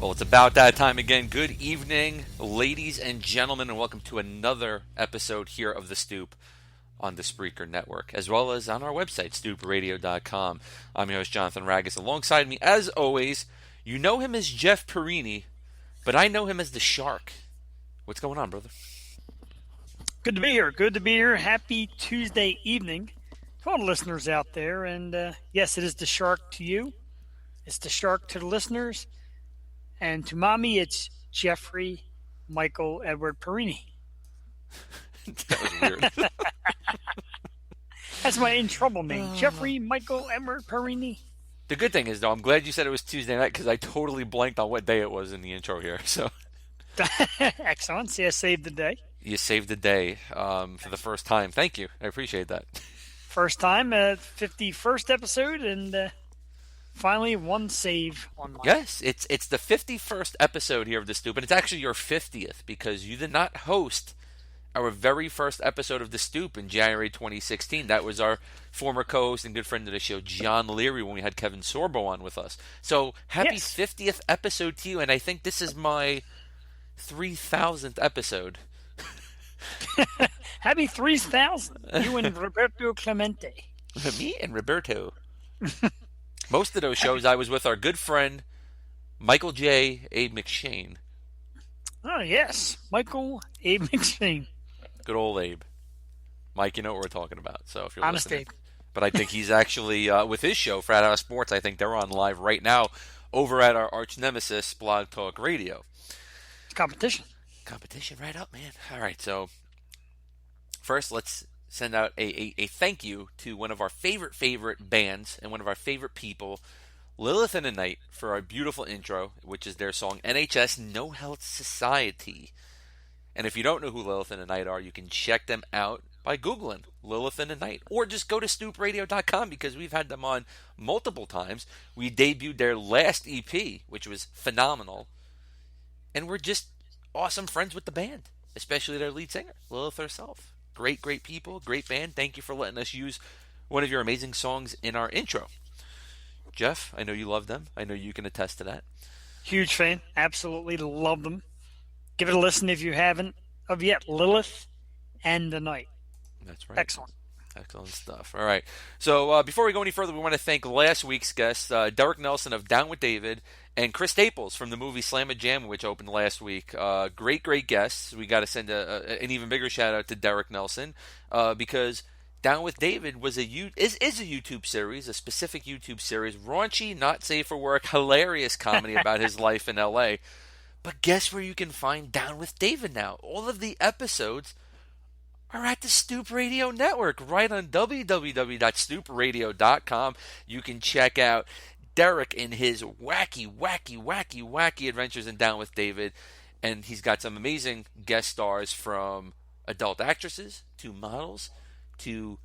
Well, it's about that time again. Good evening, ladies and gentlemen, and welcome to another episode here of The Stoop on the Spreaker Network, as well as on our website, stoopradio.com. I'm your host, Jonathan Ragus. Alongside me, as always, you know him as Jeff Porrini, but I know him as the Shark. What's going on, brother? Good to be here. Good to be here. Happy Tuesday evening to all the listeners out there. And yes, it is the Shark to you. It's the Shark to the listeners. And to Mommy, it's Jeffrey Michael Edward Porrini. That was weird. That's my in trouble name. Jeffrey Michael Edward Porrini. The good thing is, though, I'm glad you said it was Tuesday night because I totally blanked on what day it was in the intro here. So Excellent. See, I saved the day. you saved the day for the first time. Thank you. I appreciate that. First time, 51st episode, and finally one save on my. Yes, it's the 51st episode here of The Stoop, and it's actually your 50th because you did not host our very first episode of The Stoop in January 2016. That was our former co-host and good friend of the show, John Leary, when we had Kevin Sorbo on with us. So happy Yes. 50th episode to you, and I think this is my 3,000th episode. Happy 3,000. You and Roberto Clemente. Me and Roberto. Most of those shows I was with our good friend, Michael J. Abe McShane. Oh, yes. Michael A. McShane. Good old Abe. Mike, you know what we're talking about. So if you're Honest listening. Abe. But I think he's actually, with his show, Frat House Sports, I think they're on live right now over at our arch nemesis, Blog Talk Radio. It's competition. Competition right up, man. All right, so first let's send out a thank you to one of our favorite bands and one of our favorite people, Lilith and the Night, for our beautiful intro, which is their song NHS No Health Society. And if you don't know who Lilith and the Night are, you can check them out by Googling Lilith and the Night. Or just go to stoopradio.com because we've had them on multiple times. We debuted their last EP, which was phenomenal. And we're just awesome friends with the band, especially their lead singer, Lilith herself. Great people, great band. Thank you for letting us use one of your amazing songs in our intro. Jeff, I know you love them. I know you can attest to that. Huge fan. Absolutely love them. Give it a listen if you haven't of yet. Lilith and the Night. That's right. Excellent. Excellent stuff. All right. So before we go any further, we want to thank last week's guests, Derek Nelson of Down with David and Chris Staples from the movie Slam-A-Jam, which opened last week. Great guests. We got to send an even bigger shout out to Derek Nelson because Down with David is a YouTube series, a specific YouTube series, raunchy, not safe for work, hilarious comedy about his life in L.A. But guess where you can find Down with David now? All of the episodes are at the Stoop Radio Network, right on www.stoopradio.com. You can check out Derek in his wacky adventures in Down with David. And he's got some amazing guest stars from adult actresses to models to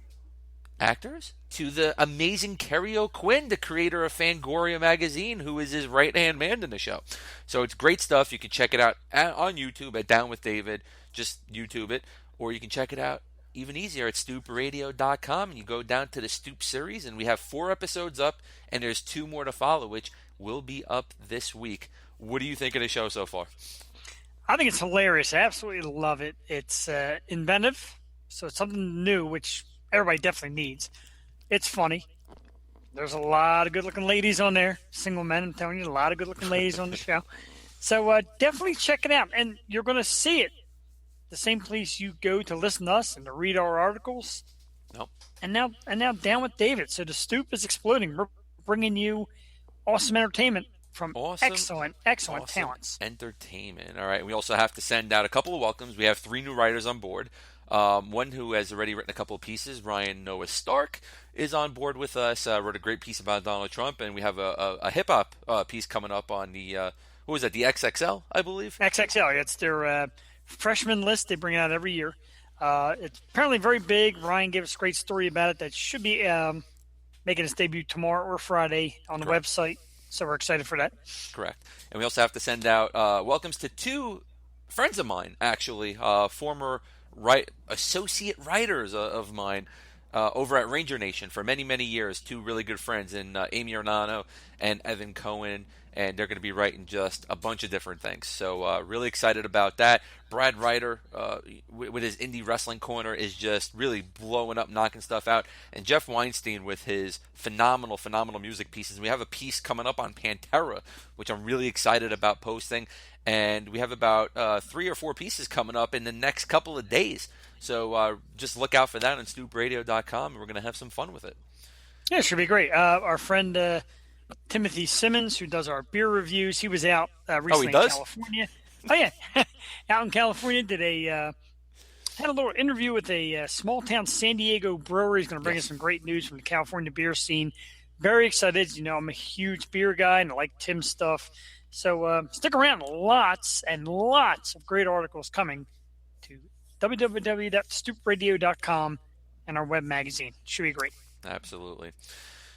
actors to the amazing Kerry O'Quinn, the creator of Fangoria magazine, who is his right-hand man in the show. So it's great stuff. You can check it out on YouTube at Down with David. Just YouTube it. Or you can check it out even easier at stoopradio.com, and you go down to the Stoop series, and we have 4 episodes up, and there's 2 more to follow, which will be up this week. What do you think of the show so far? I think it's hilarious. I absolutely love it. It's inventive, so it's something new, which everybody definitely needs. It's funny. There's a lot of good-looking ladies on there. Single men, I'm telling you, a lot of good-looking ladies on the show. So definitely check it out, and you're going to see it. The same place you go to listen to us and to read our articles. Nope. And now Down with David. So the Stoop is exploding. We're bringing you awesome entertainment from excellent talents. Entertainment. All right. We also have to send out a couple of welcomes. We have 3 new writers on board. One who has already written a couple of pieces, Ryan Noah Stark, is on board with us. Wrote a great piece about Donald Trump, and we have a hip hop piece coming up on the what was that? The XXL, I believe. XXL. It's their freshman list. They bring it out every year. It's apparently very big. Ryan gave us a great story about it that should be making its debut tomorrow or Friday on the website. So we're excited for that. Correct. And we also have to send out welcomes to 2 friends of mine, actually, former associate writers of mine over at Ranger Nation for many years. 2 really good friends, in Amy Ornano and Evan Cohen. and they're going to be writing just a bunch of different things. So really excited about that. Brad Ryder, with his indie wrestling corner, is just really blowing up, knocking stuff out. And Jeff Weinstein with his phenomenal music pieces. We have a piece coming up on Pantera, which I'm really excited about posting. And we have about 3 or 4 pieces coming up in the next couple of days. So just look out for that on StoopRadio.com, and we're going to have some fun with it. Yeah, it should be great. Our friend Timothy Simmons, who does our beer reviews, he was out recently in California. Oh, yeah. Out in California, had a little interview with a small-town San Diego brewery. He's going to bring us some great news from the California beer scene. Very excited. You know, I'm a huge beer guy, and I like Tim's stuff. So stick around. Lots and lots of great articles coming to www.stoopradio.com and our web magazine. Should be great. Absolutely.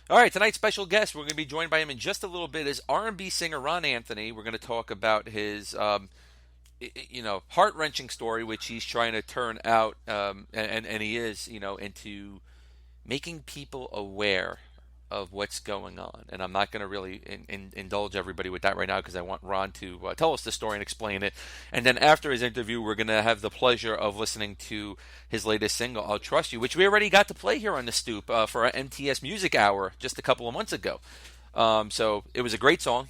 All right, tonight's special guest, we're going to be joined by him in just a little bit, is R&B singer Rahn Anthoni. We're going to talk about his, heart-wrenching story, which he's trying to turn out, and he is, into making people aware of what's going on. And I'm not going to really indulge everybody with that right now because I want Ron to tell us the story and explain it. And then after his interview, we're going to have the pleasure of listening to his latest single, I'll Trust You, which we already got to play here on the Stoop for our MTS Music Hour just a couple of months ago. So it was a great song.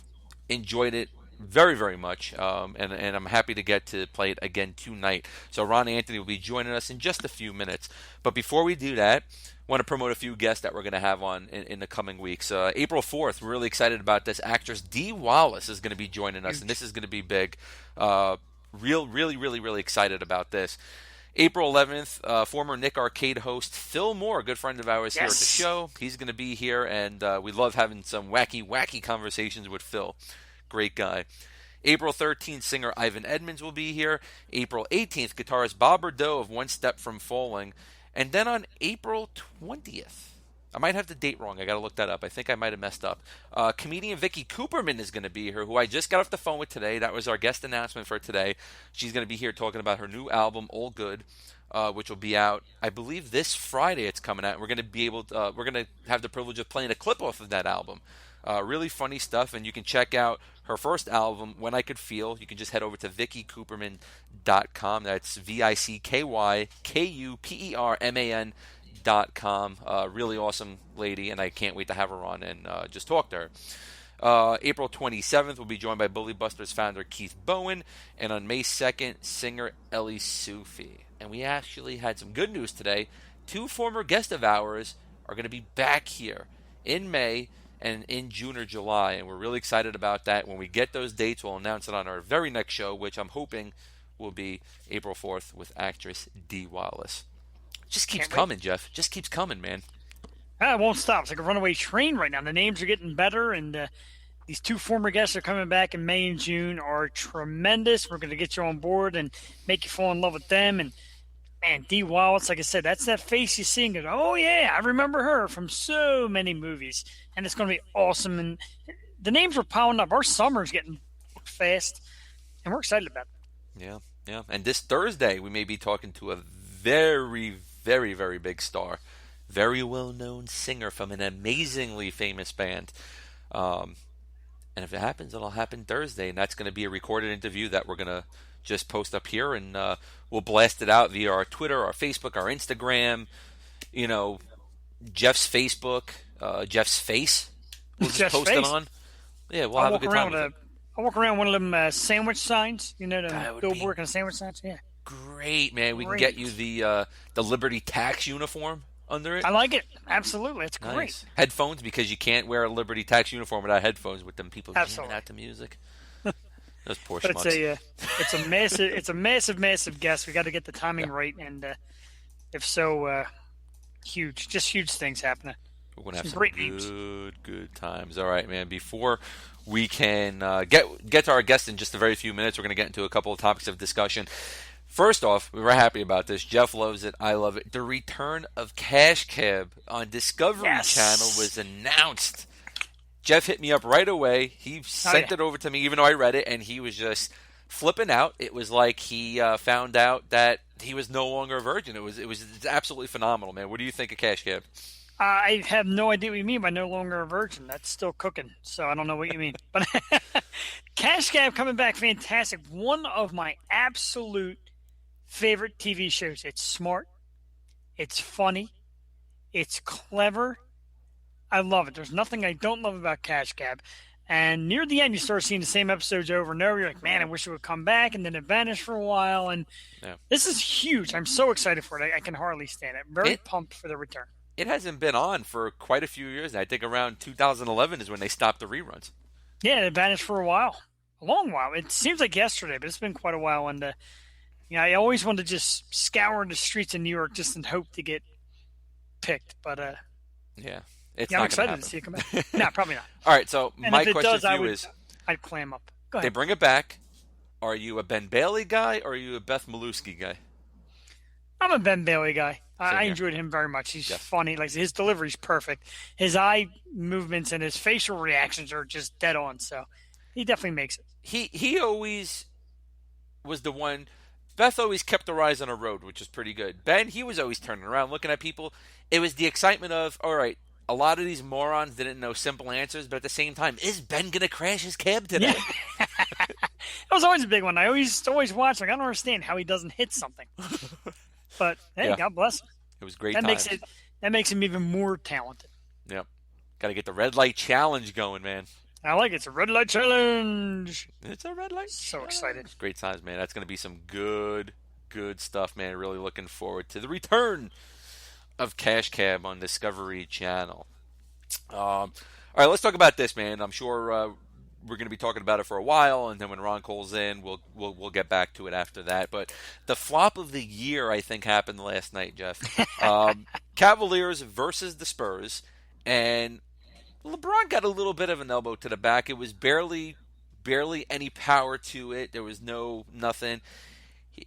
Enjoyed it very, very much. And I'm happy to get to play it again tonight. So Rahn Anthoni will be joining us in just a few minutes. But before we do that, want to promote a few guests that we're going to have on in the coming weeks. April 4th, we're really excited about this. Actress Dee Wallace is going to be joining us, and this is going to be big. Really excited about this. April 11th, former Nick Arcade host Phil Moore, a good friend of ours here at the show. He's going to be here, and we love having some wacky conversations with Phil. Great guy. April 13th, singer Ivan Edmonds will be here. April 18th, guitarist Bob Bordeaux of One Step From Falling. And then on April 20th, I might have the date wrong. I got to look that up. I think I might have messed up. Comedian Vicky Cooperman is going to be here, who I just got off the phone with today. That was our guest announcement for today. She's going to be here talking about her new album, All Good, which will be out, I believe, this Friday. It's coming out. We're going to have the privilege of playing a clip off of that album. Really funny stuff, and you can check out her first album, When I Could Feel. You can just head over to VickyCooperman.com. That's VickyCooperman.com. Really awesome lady, and I can't wait to have her on and just talk to her. April 27th, we'll be joined by Bully Busters founder Keith Bowen, and on May 2nd, singer Ellie Sufi. And we actually had some good news today. 2 former guests of ours are going to be back here in May and in June or July, and we're really excited about that. When we get those dates, we'll announce it on our very next show, which I'm hoping will be April 4th with actress Dee Wallace. Just keeps coming, Jeff. Just keeps coming, man. It won't stop. It's like a runaway train right now. The names are getting better, and these 2 former guests are coming back in May and June are tremendous. We're going to get you on board and make you fall in love with them. And man, Dee Wallace, like I said, that's that face you see and go, oh, yeah, I remember her from so many movies. And it's going to be awesome. And the names are piling up. Our summer's getting booked fast, and we're excited about it. Yeah. And this Thursday, we may be talking to a very, very, very big star, very well-known singer from an amazingly famous band. And if it happens, it'll happen Thursday, and that's going to be a recorded interview that we're going to just post up here, and we'll blast it out via our Twitter, our Facebook, our Instagram, Jeff's Facebook, Jeff's face. We'll just post it on. Yeah, we'll have a good time with it. I'll walk around one of them sandwich signs, the billboard kind of sandwich signs. Yeah. Great, man. We can get you the Liberty Tax uniform under it. I like it. Absolutely. It's nice. Great. Headphones, because you can't wear a Liberty Tax uniform without headphones with them people jamming out the music. Those poor schmucks. It's a massive guess. We got to get the timing right, and if so, huge things happening. We're gonna have some great good times. All right, man. Before we can get to our guest in just a very few minutes, we're gonna get into a couple of topics of discussion. First off, we were happy about this. Jeff loves it. I love it. The return of Cash Cab on Discovery Channel was announced. Jeff hit me up right away. He sent it over to me, even though I read it, and he was just flipping out. It was like he found out that he was no longer a virgin. It was absolutely phenomenal, man. What do you think of Cash Cab? I have no idea what you mean by no longer a virgin. That's still cooking, so I don't know what you mean. But Cash Cab coming back, fantastic. One of my absolute favorite TV shows. It's smart, it's funny, it's clever. I love it. There's nothing I don't love about Cash Cab. And near the end, you start seeing the same episodes over and over. You're like, man, I wish it would come back. And then it vanished for a while. And Yeah. this is huge. I'm so excited for it. I can hardly stand it. Very pumped for the return. It hasn't been on for quite a few years. I think around 2011 is when they stopped the reruns. Yeah, it vanished for a while. A long while. It seems like yesterday, but it's been quite a while. And, I always wanted to just scour the streets of New York just in hope to get picked. But, Yeah. It's I'm not excited happen. to see it come back. No, probably not. All right, so And my if it question does, to you is, I'd clam up. Go they ahead. bring it back. Are you a Ben Bailey guy or are you a Beth Maluski guy? I'm a Ben Bailey guy. I here. enjoyed him very much. He's Yes. funny. Like his delivery's perfect. His eye movements and his facial reactions are just dead on. So he definitely makes it. He always was the one. Beth always kept her eyes on the road, which is pretty good. Ben, he was always turning around, looking at people. It was the excitement of, all right, a lot of these morons didn't know simple answers, but at the same time, is Ben going to crash his cab today? Yeah. That was always a big one. I always watch. Like I don't understand how he doesn't hit something. But hey, Yeah. God bless him. It was great That times. makes him even more talented. Yep. Got to get the red light challenge going, man. I like it. It's a red light challenge. It's a red light. So excited. It's great times, man. That's going to be some good stuff, man. Really looking forward to the return of Cash Cab on Discovery Channel. All right, let's talk about this, man. I'm sure we're going to be talking about it for a while, and then when Ron calls in, we'll get back to it after that. But the flop of the year, I think, happened last night, Jeff. Cavaliers versus the Spurs, and LeBron got a little bit of an elbow to the back. It was barely any power to it. There was nothing.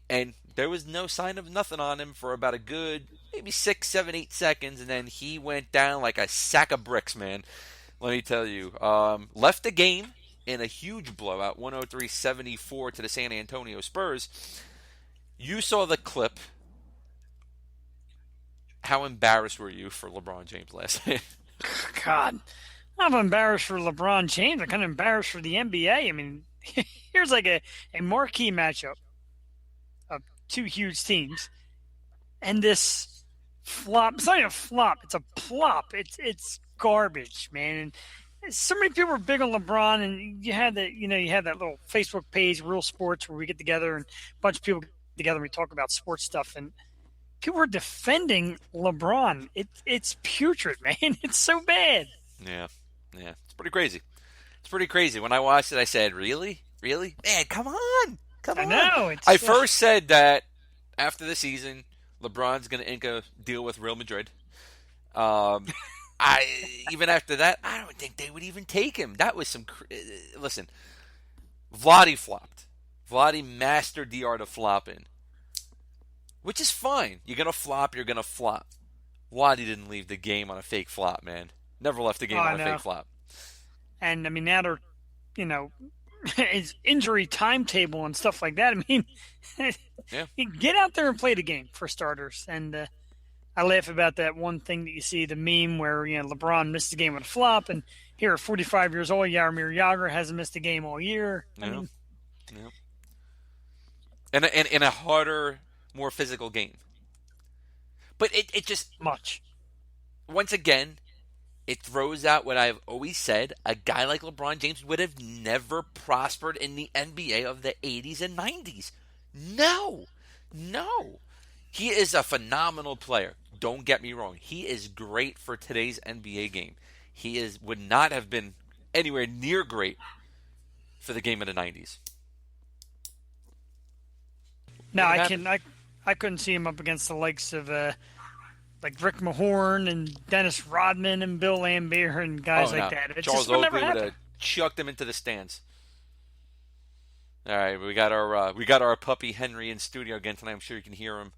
And there was no sign of nothing on him for about a good maybe 6, 7, 8 seconds. And then he went down like a sack of bricks, man. Let me tell you. Left the game in a huge blowout, 103-74 to the San Antonio Spurs. You saw the clip. How embarrassed were you for LeBron James last night? God, I'm embarrassed for LeBron James. I'm kind of embarrassed for the NBA. I mean, here's like a marquee matchup of two huge teams, and this flop. It's not even a flop. It's a plop. It's garbage, man. And so many people are big on LeBron, and you had that little Facebook page, Real Sports, where we get together and a bunch of people get together and we talk about sports stuff and. People are defending LeBron. It's putrid, man. It's so bad. Yeah. It's pretty crazy. When I watched it, I said, really? Man, come on. I know. I first said that after the season, LeBron's going to ink a deal with Real Madrid. Even after that, I don't think they would even take him. That was some... Listen, Vladi flopped. Vladi mastered the art of flopping. Which is fine. You're going to flop, you're going to flop. Vladi didn't leave the game on a fake flop, man. Never left the game on a fake flop. And, I mean, now they're, his injury timetable and stuff like that. I mean, yeah. Get out there and play the game, for starters. And I laugh about that one thing that you see, the meme where, LeBron missed the game with a flop. And here at 45 years old, Jaromir Jagr hasn't missed a game all year. I mean, And in a harder... more physical game. But it just... much. Once again, it throws out what I've always said. A guy like LeBron James would have never prospered in the NBA of the 80s and 90s. No. He is a phenomenal player. Don't get me wrong. He is great for today's NBA game. Would not have been anywhere near great for the game of the 90s. No, I couldn't see him up against the likes of like Rick Mahorn and Dennis Rodman and Bill Laimbeer and guys like that. It Charles just would never Oakley would happen. have chucked him into the stands. All right, we got our puppy Henry in studio again tonight. I'm sure you can hear him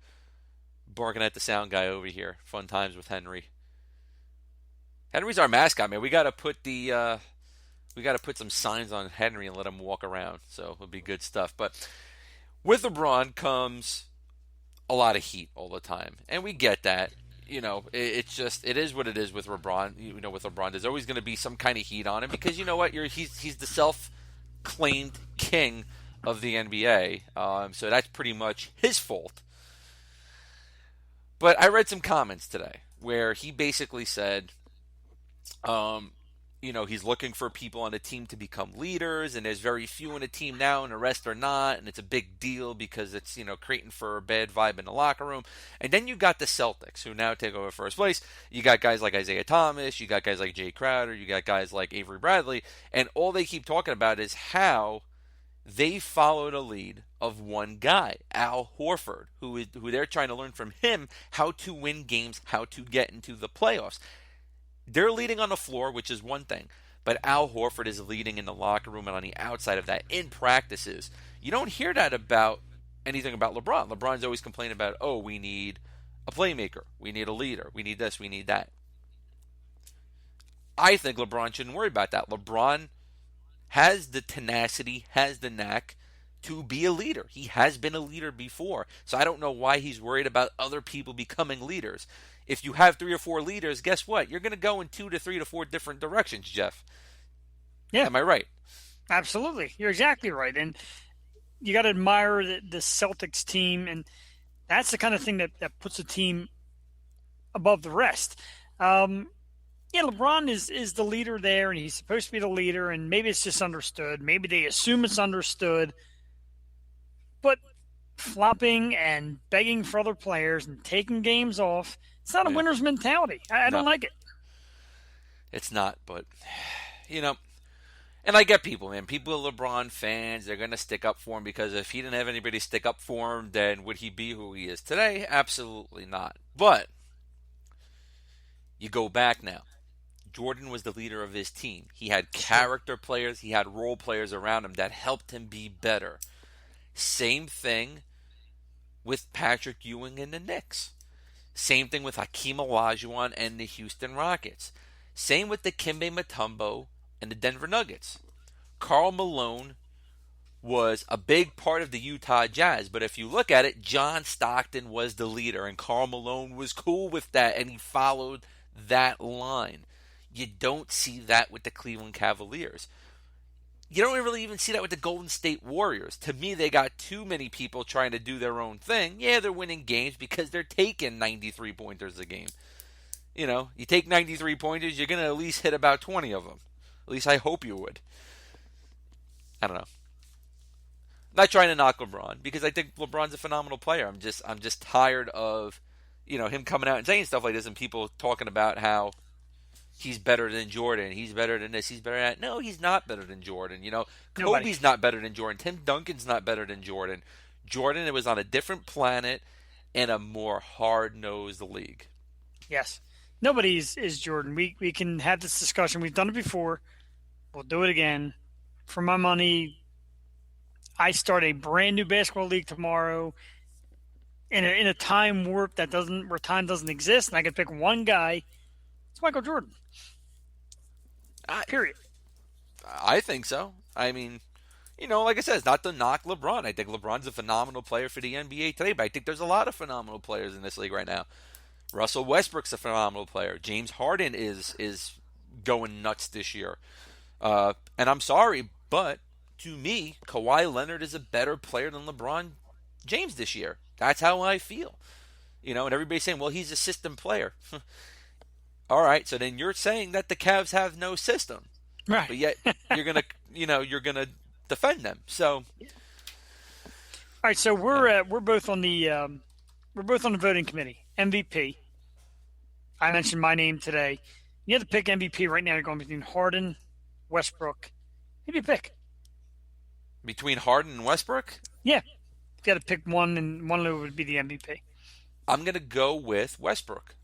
barking at the sound guy over here. Fun times with Henry. Henry's our mascot, man. We got to put some signs on Henry and let him walk around. So it'll be good stuff. But with LeBron comes a lot of heat all the time, and we get that. it is what it is with LeBron. With LeBron, there's always going to be some kind of heat on him because you know what, he's the self-claimed king of the NBA. So that's pretty much his fault. But I read some comments today where he basically said, he's looking for people on the team to become leaders, and there's very few on the team now, and the rest are not, and it's a big deal because it's, creating for a bad vibe in the locker room. And then you got the Celtics, who now take over first place. You got guys like Isaiah Thomas, you got guys like Jay Crowder, you got guys like Avery Bradley, and all they keep talking about is how they followed a lead of one guy, Al Horford, who they're trying to learn from him how to win games, how to get into the playoffs. They're leading on the floor, which is one thing, but Al Horford is leading in the locker room and on the outside of that in practices. You don't hear that about anything about LeBron. LeBron's always complaining about, we need a playmaker, we need a leader, we need this, we need that. I think LeBron shouldn't worry about that. LeBron has the tenacity, has the knack to be a leader. He has been a leader before. So I don't know why he's worried about other people becoming leaders. If you have 3 or 4 leaders, guess what? You're going to go in 2 to 3 to 4 different directions, Jeff. Yeah. Am I right? Absolutely. You're exactly right. And you got to admire the Celtics team, and that's the kind of thing that puts a team above the rest. LeBron is the leader there, and he's supposed to be the leader, and maybe it's just understood. Maybe they assume it's understood. But flopping and begging for other players and taking games off, it's not a winner's mentality. I don't like it. It's not, but, and I get people, man. People are LeBron fans. They're going to stick up for him because if he didn't have anybody stick up for him, then would he be who he is today? Absolutely not. But you go back now. Jordan was the leader of his team. He had character players. He had role players around him that helped him be better. Same thing with Patrick Ewing and the Knicks. Same thing with Hakeem Olajuwon and the Houston Rockets. Same with the Dikembe Mutombo and the Denver Nuggets. Karl Malone was a big part of the Utah Jazz, but if you look at it, John Stockton was the leader, and Karl Malone was cool with that, and he followed that line. You don't see that with the Cleveland Cavaliers. You don't really even see that with the Golden State Warriors. To me, they got too many people trying to do their own thing. Yeah, they're winning games because they're taking 93-pointers a game. You take 93-pointers, you're going to at least hit about 20 of them. At least I hope you would. I don't know. I'm not trying to knock LeBron because I think LeBron's a phenomenal player. I'm just tired of, him coming out and saying stuff like this and people talking about how he's better than Jordan. He's better than this. He's better than that. No, he's not better than Jordan. Kobe's not better than Jordan. Tim Duncan's not better than Jordan. Jordan, it was on a different planet and a more hard-nosed league. Yes. Nobody is Jordan. We can have this discussion. We've done it before. We'll do it again. For my money, I start a brand new basketball league tomorrow in a time warp where time doesn't exist, and I can pick one guy. It's Michael Jordan. Period. I think so. I mean, like I said, it's not to knock LeBron. I think LeBron's a phenomenal player for the NBA today, but I think there's a lot of phenomenal players in this league right now. Russell Westbrook's a phenomenal player. James Harden is going nuts this year. And I'm sorry, but to me, Kawhi Leonard is a better player than LeBron James this year. That's how I feel. And everybody's saying, well, he's a system player. All right, so then you're saying that the Cavs have no system, right? But yet you're gonna defend them. So, all right, so we're both on the voting committee. MVP. I mentioned my name today. You have to pick MVP right now. You're going between Harden, Westbrook. Who do you pick? Between Harden and Westbrook? Yeah, if you had to pick one, and one of them would be the MVP. I'm gonna go with Westbrook.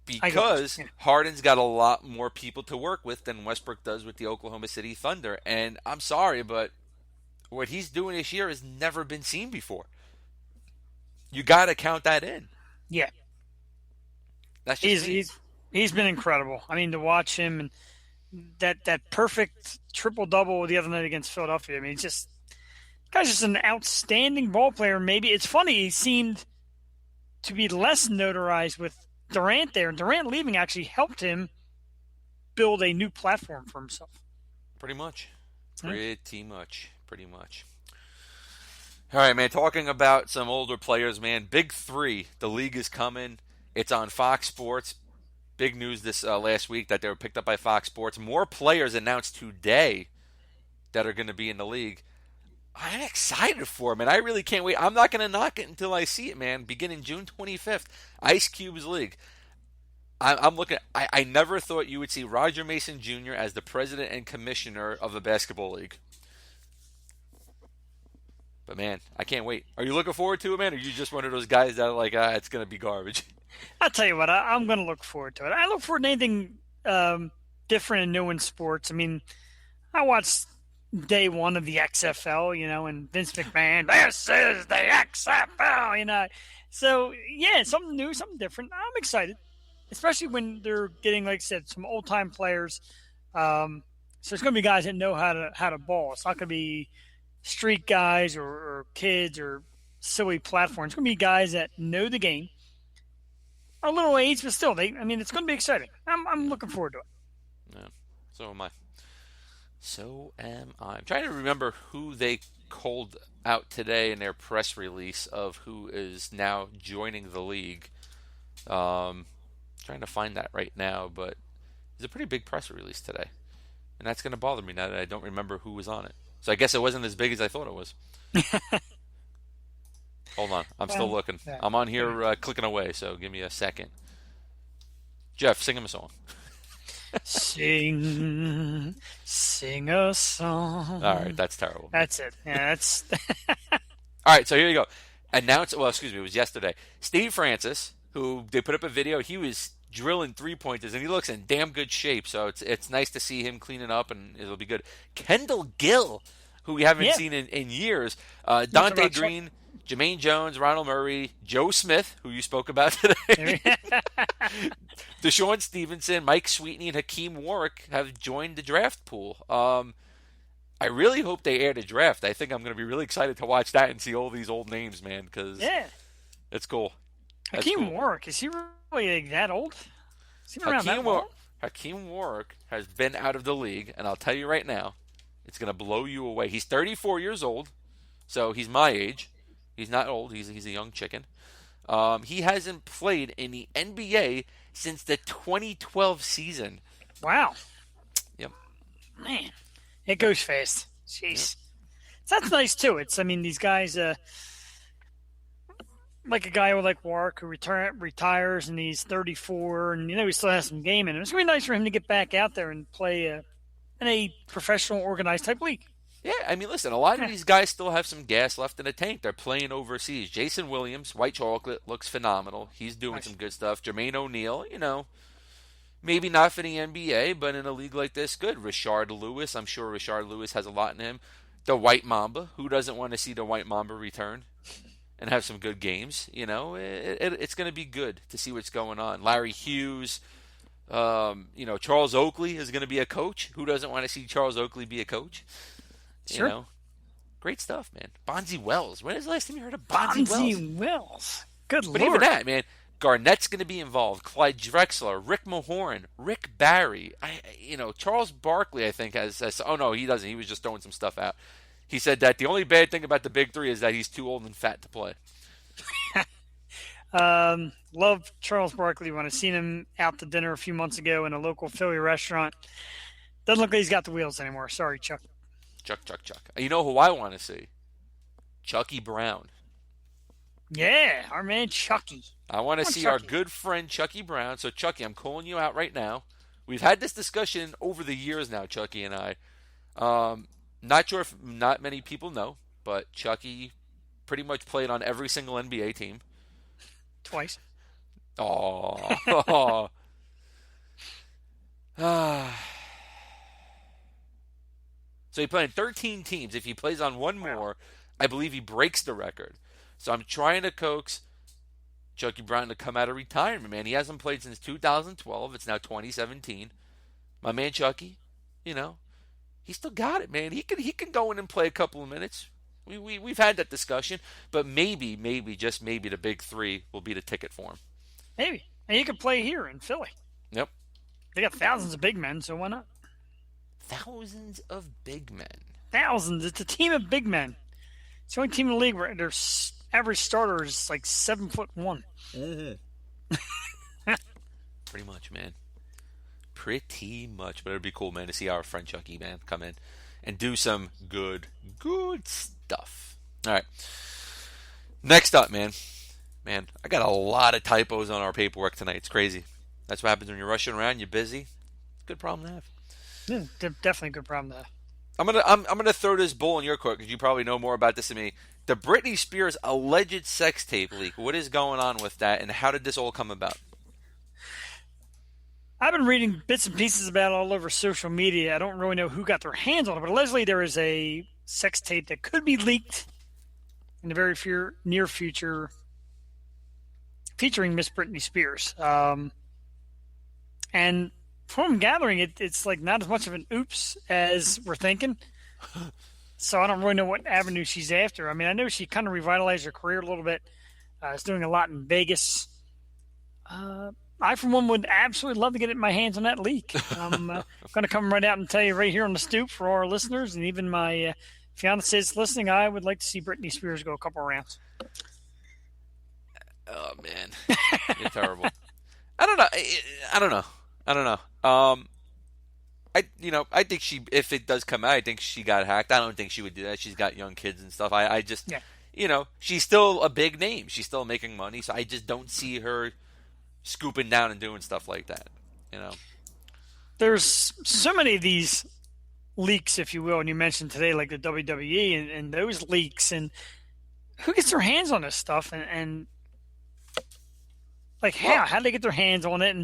Because Harden's got a lot more people to work with than Westbrook does with the Oklahoma City Thunder. And I'm sorry, but what he's doing this year has never been seen before. You got to count that in. Yeah. That's just he's been incredible. I mean, to watch him and that perfect triple-double the other night against Philadelphia. I mean, guy's just an outstanding ball player. Maybe it's funny, he seemed to be less notarized with Durant there. Durant leaving actually helped him build a new platform for himself. Pretty much. Yeah. Pretty much. Pretty much. All right, man. Talking about some older players, man. Big Three. The league is coming. It's on Fox Sports. Big news this last week that they were picked up by Fox Sports. More players announced today that are going to be in the league. I'm excited for him, and I really can't wait. I'm not going to knock it until I see it, man. Beginning June 25th, Ice Cube's league. I'm looking. I never thought you would see Roger Mason Jr. as the president and commissioner of the basketball league. But man, I can't wait. Are you looking forward to it, man? Or are you just one of those guys that are like, it's going to be garbage? I'll tell you what, I'm going to look forward to it. I look forward to anything different and new in sports. I mean, I watched day one of the XFL, and Vince McMahon, this is the XFL, So, yeah, something new, something different. I'm excited, especially when they're getting, like I said, some old-time players. So it's going to be guys that know how to ball. It's not going to be street guys or kids or silly platforms. It's going to be guys that know the game. A little age, but still, it's going to be exciting. I'm looking forward to it. Yeah, so am I. I'm trying to remember who they called out today in their press release of who is now joining the league. Trying to find that right now, but it's a pretty big press release today. And that's going to bother me now that I don't remember who was on it. So I guess it wasn't as big as I thought it was. Hold on. I'm still looking. I'm on here clicking away, so give me a second. Jeff, sing him a song. Sing a song. All right, that's terrible. That's it. Yeah, that's. All right, so here you go. It was yesterday. Steve Francis, who they put up a video, he was drilling three-pointers, and he looks in damn good shape, so it's nice to see him cleaning up, and it'll be good. Kendall Gill, who we haven't seen in years. Dante Green, Jermaine Jones, Ronald Murray, Joe Smith, who you spoke about today. Deshaun Stevenson, Mike Sweetney, and Hakeem Warwick have joined the draft pool. I really hope they add a draft. I think I'm going to be really excited to watch that and see all these old names, man, because it's cool. Hakeem Warwick, is he really that old? Is he around that long? Hakeem Warwick has been out of the league, and I'll tell you right now, it's going to blow you away. He's 34 years old, so he's my age. He's not old. He's a young chicken. He hasn't played in the NBA since the 2012 season. Wow. Yep. Man, it goes fast. Jeez. Yep. That's nice, too. These guys, like a guy like Warwick who retires and he's 34 and, he still has some game in him. It's going to be nice for him to get back out there and play in a professional, organized type league. Yeah, listen, a lot of these guys still have some gas left in the tank. They're playing overseas. Jason Williams, White Chocolate, looks phenomenal. He's doing some good stuff. Jermaine O'Neal, maybe not for the NBA, but in a league like this, good. Rashard Lewis, I'm sure Rashard Lewis has a lot in him. The White Mamba, who doesn't want to see the White Mamba return and have some good games? It's going to be good to see what's going on. Larry Hughes, Charles Oakley is going to be a coach. Who doesn't want to see Charles Oakley be a coach? Sure. Great stuff, man. Bonzi Wells. When is the last time you heard of Bonzi Wells? Good Lord. But even that, man. Garnett's going to be involved. Clyde Drexler, Rick Mahorn, Rick Barry. Charles Barkley, I think, has. Oh, no, he doesn't. He was just throwing some stuff out. He said that the only bad thing about the Big Three is that he's too old and fat to play. Love Charles Barkley. When I seen him out to dinner a few months ago in a local Philly restaurant. Doesn't look like he's got the wheels anymore. Sorry, Chuck. Chuck. You know who I want to see? Chucky Brown. Yeah, our man Chucky. I want to see our good friend Chucky Brown. So, Chucky, I'm calling you out right now. We've had this discussion over the years now, Chucky and I. Not sure if not many people know, but Chucky pretty much played on every single NBA team. Twice. Oh. So he played on 13 teams. If he plays on one more, I believe he breaks the record. So I'm trying to coax Chucky Brown to come out of retirement, man. He hasn't played since 2012. It's now 2017. My man Chucky, he still got it, man. He can go in and play a couple of minutes. We've had that discussion, but maybe, just maybe, the Big Three will be the ticket for him. Maybe. And you could play here in Philly. Yep. They got thousands of big men, so why not? Thousands of big men. Thousands. It's a team of big men. It's the only team in the league where their average starter is like 7'1". Mm-hmm. Pretty much, man. Pretty much. But it'd be cool, man, to see our friend Chucky, man, come in and do some good stuff. All right. Next up, man. Man, I got a lot of typos on our paperwork tonight. It's crazy. That's what happens when you're rushing around. You're busy. Good problem to have. Yeah, definitely a good problem to have. I'm gonna throw this bull in your court because you probably know more about this than me. The Britney Spears alleged sex tape leak. What is going on with that, and how did this all come about? I've been reading bits and pieces about it all over social media. I don't really know who got their hands on it, but allegedly there is a sex tape that could be leaked in the very near future featuring Miss Britney Spears. And from gathering, it's like not as much of an oops as we're thinking. So I don't really know what avenue she's after. I mean, I know she kind of revitalized her career a little bit. Is doing a lot in Vegas. I, for one, would absolutely love to get my hands on that leak. I'm going to come right out and tell you right here on the stoop for all our listeners, and even my fiance is listening. I would like to see Britney Spears go a couple of rounds. Oh man, you're terrible. I don't know. I think if it does come out, I think she got hacked. I don't think she would do that. She's got young kids and stuff. I just, Yeah. She's still a big name. She's still making money. So I just don't see her scooping down and doing stuff like that. There's so many of these leaks, if you will, and you mentioned today, like the WWE and those leaks, and who gets their hands on this stuff, and like how do they get their hands on it,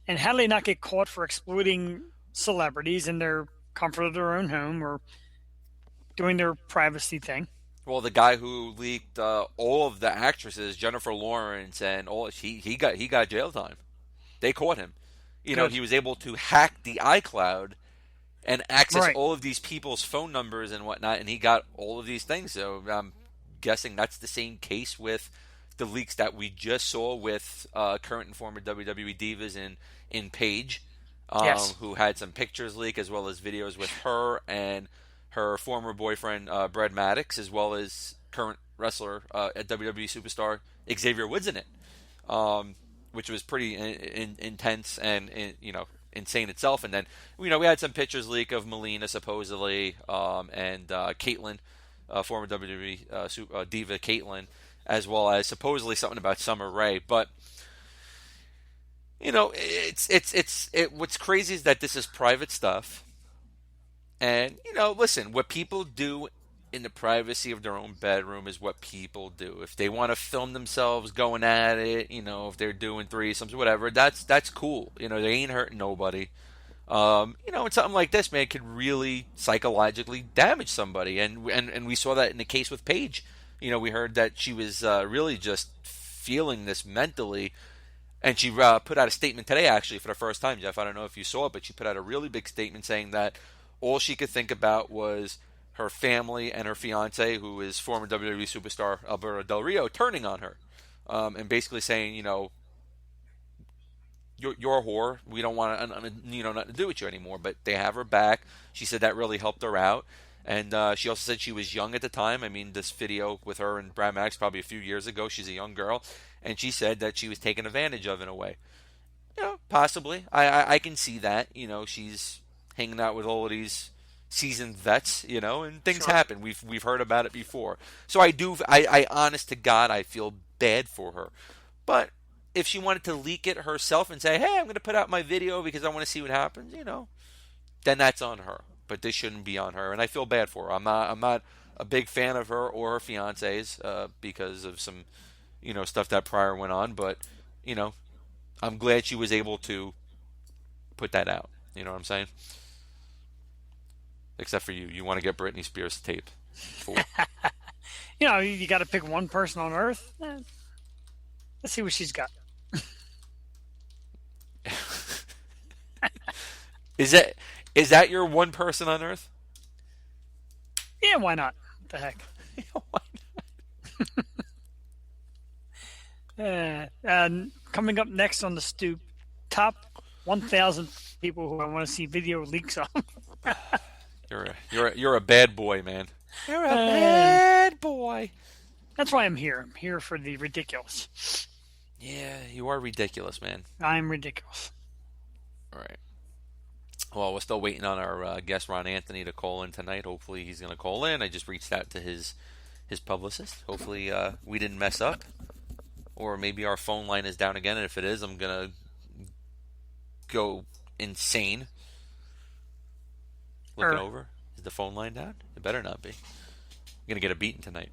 and how do they not get caught for exploiting celebrities in their comfort of their own home or doing their privacy thing? Well, the guy who leaked all of the actresses, Jennifer Lawrence, and all he got jail time. They caught him. He was able to hack the iCloud and access all of these people's phone numbers and whatnot, and he got all of these things. So I'm guessing that's the same case with the leaks that we just saw with current and former WWE divas in Paige, Yes. who had some pictures leak as well as videos with her and her former boyfriend Brad Maddox, as well as current wrestler at WWE superstar Xavier Woods in it, which was pretty intense and insane itself. And then we had some pictures leak of Melina supposedly, and Caitlyn, former WWE diva Caitlyn, as well as supposedly something about Summer Rae. But what's crazy is that this is private stuff. And, listen, what people do in the privacy of their own bedroom is what people do. If they want to film themselves going at it, if they're doing threesomes, whatever, that's cool. They ain't hurting nobody. And something like this, man, could really psychologically damage somebody. And we saw that in the case with Paige. We heard that she was really just feeling this mentally. And she put out a statement today, actually, for the first time, Jeff. I don't know if you saw it, but she put out a really big statement saying that all she could think about was her family and her fiance, who is former WWE superstar Alberto Del Rio, turning on her, and basically saying, you're a whore. We don't want nothing to do with you anymore. But they have her back. She said that really helped her out, and she also said she was young at the time. I mean, this video with her and Brad Maddox probably a few years ago. She's a young girl, and she said that she was taken advantage of in a way. Possibly. I can see that. She's hanging out with all of these seasoned vets, and things happen. We've heard about it before. So I honest to God, I feel bad for her. But if she wanted to leak it herself and say, hey, I'm going to put out my video because I want to see what happens, then that's on her. But this shouldn't be on her, and I feel bad for her. I'm not a big fan of her or her fiance's because of some, stuff that prior went on. But, I'm glad she was able to put that out. You know what I'm saying? Except for you. You want to get Britney Spears tape. Fool. You got to pick one person on Earth. Let's see what she's got. Is that your one person on Earth? Yeah, why not? What the heck? Why A coming up next on the Stoop. Top 1,000 people who I want to see video leaks of. You're a bad boy, man. You're a Uh, bad boy. that's why I'm here. I'm here for the ridiculous. Yeah, you are ridiculous, man. I'm ridiculous. All right. Well, we're still waiting on our guest Rahn Anthony to call in tonight. Hopefully, he's going to call in. I just reached out to his publicist. Hopefully, we didn't mess up, or maybe our phone line is down again. And if it is, I'm gonna go insane. Looking over, is the phone line down? It better not be. I'm gonna get a beating tonight.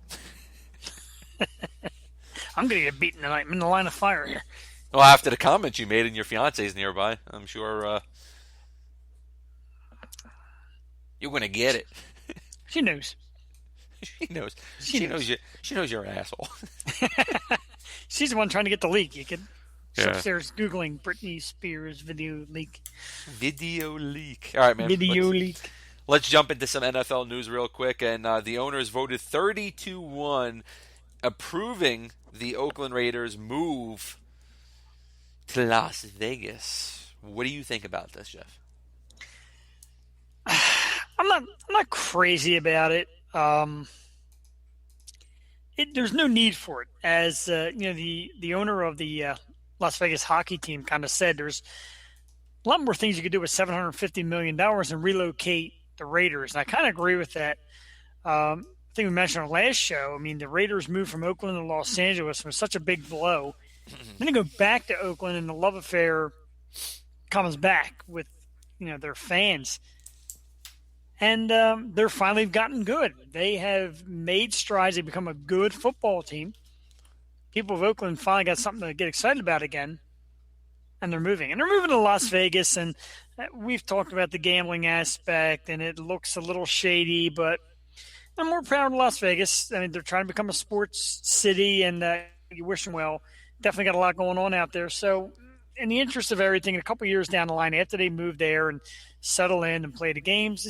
I'm going to get beaten tonight. I'm in the line of fire here. Well, after the comments you made and your fiance's nearby, I'm sure you're gonna get it. She knows. She knows. She knows. She knows you're an asshole. She's the one trying to get the leak. You can. She's Yeah. upstairs Googling Britney Spears video leak. Video leak. All right, man. Video leak. Let's jump into some NFL news real quick. And the owners voted 30-1, approving the Oakland Raiders' move to Las Vegas. What do you think about this, Jeff? I'm not crazy about it. There's no need for it. As the owner of the Las Vegas hockey team kind of said, there's a lot more things you could do with $750 million and relocate the Raiders. And I kind of agree with that. I think we mentioned on our last show. I mean, the Raiders moved from Oakland to Los Angeles was such a big blow. Then they go back to Oakland, and the love affair comes back with their fans. And they're finally gotten good. They have made strides. They've become a good football team. People of Oakland finally got something to get excited about again. And they're moving. And they're moving to Las Vegas. And we've talked about the gambling aspect, and it looks a little shady. But I'm more proud of Las Vegas. I mean, they're trying to become a sports city, and you wish them well. Definitely got a lot going on out there. So in the interest of everything, a couple years down the line, after they move there and settle in and play the games,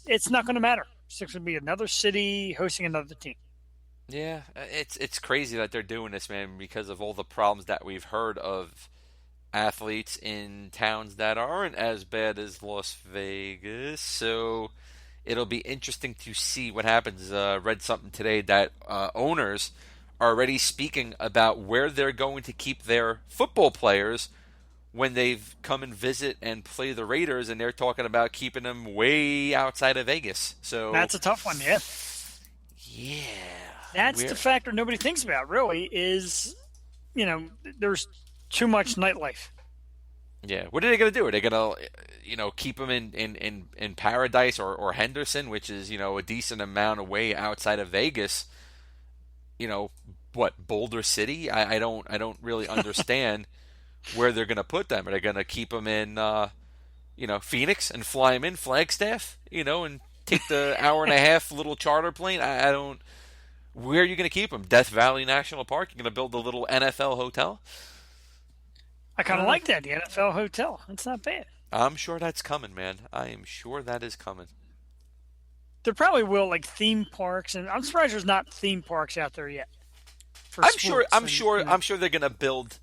it's not going to matter. It's going to be another city hosting another team. Yeah, it's crazy that they're doing this, man, because of all the problems that we've heard of athletes in towns that aren't as bad as Las Vegas. So it'll be interesting to see what happens. Read something today that owners are already speaking about where they're going to keep their football players when they've come and visit and play the Raiders, and they're talking about keeping them way outside of Vegas. So that's a tough one, yeah. Yeah. That's the factor nobody thinks about, really, is, there's too much nightlife. Yeah. What are they going to do? Are they going to, keep them in Paradise or Henderson, which is, a decent amount away outside of Vegas? What, Boulder City? I don't really understand where they're going to put them. Are they going to keep them in, Phoenix and fly them in Flagstaff, and take the hour and a half little charter plane? I don't. Where are you going to keep them? Death Valley National Park? You're going to build a little NFL hotel? I kind of like that, the NFL hotel. That's not bad. I'm sure that's coming, man. I am sure that is coming. There probably will, like theme parks, and I'm surprised there's not theme parks out there yet. I'm sure they're going to build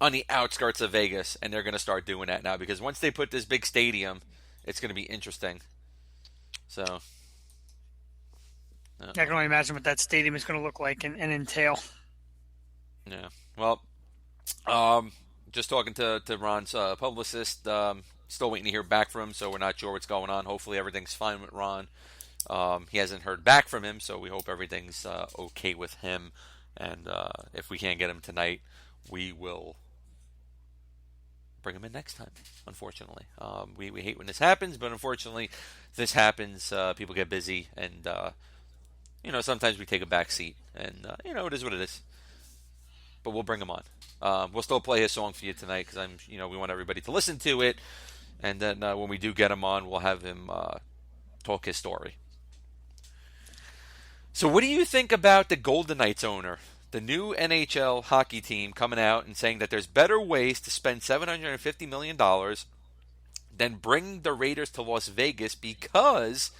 on the outskirts of Vegas, and they're going to start doing that now, because once they put this big stadium, it's going to be interesting. So I can only imagine what that stadium is going to look like and entail. Yeah. Well, just talking to Ron's publicist, still waiting to hear back from him, so we're not sure what's going on. Hopefully everything's fine with Ron. He hasn't heard back from him, so we hope everything's okay with him. And if we can't get him tonight, we will bring him in next time, unfortunately. We hate when this happens, but unfortunately this happens. People get busy, and sometimes we take a back seat, and it is what it is. But we'll bring him on. We'll still play his song for you tonight, because we want everybody to listen to it, and then when we do get him on, we'll have him talk his story. So what do you think about the Golden Knights owner, the new NHL hockey team, coming out and saying that there's better ways to spend $750 million than bring the Raiders to Las Vegas, because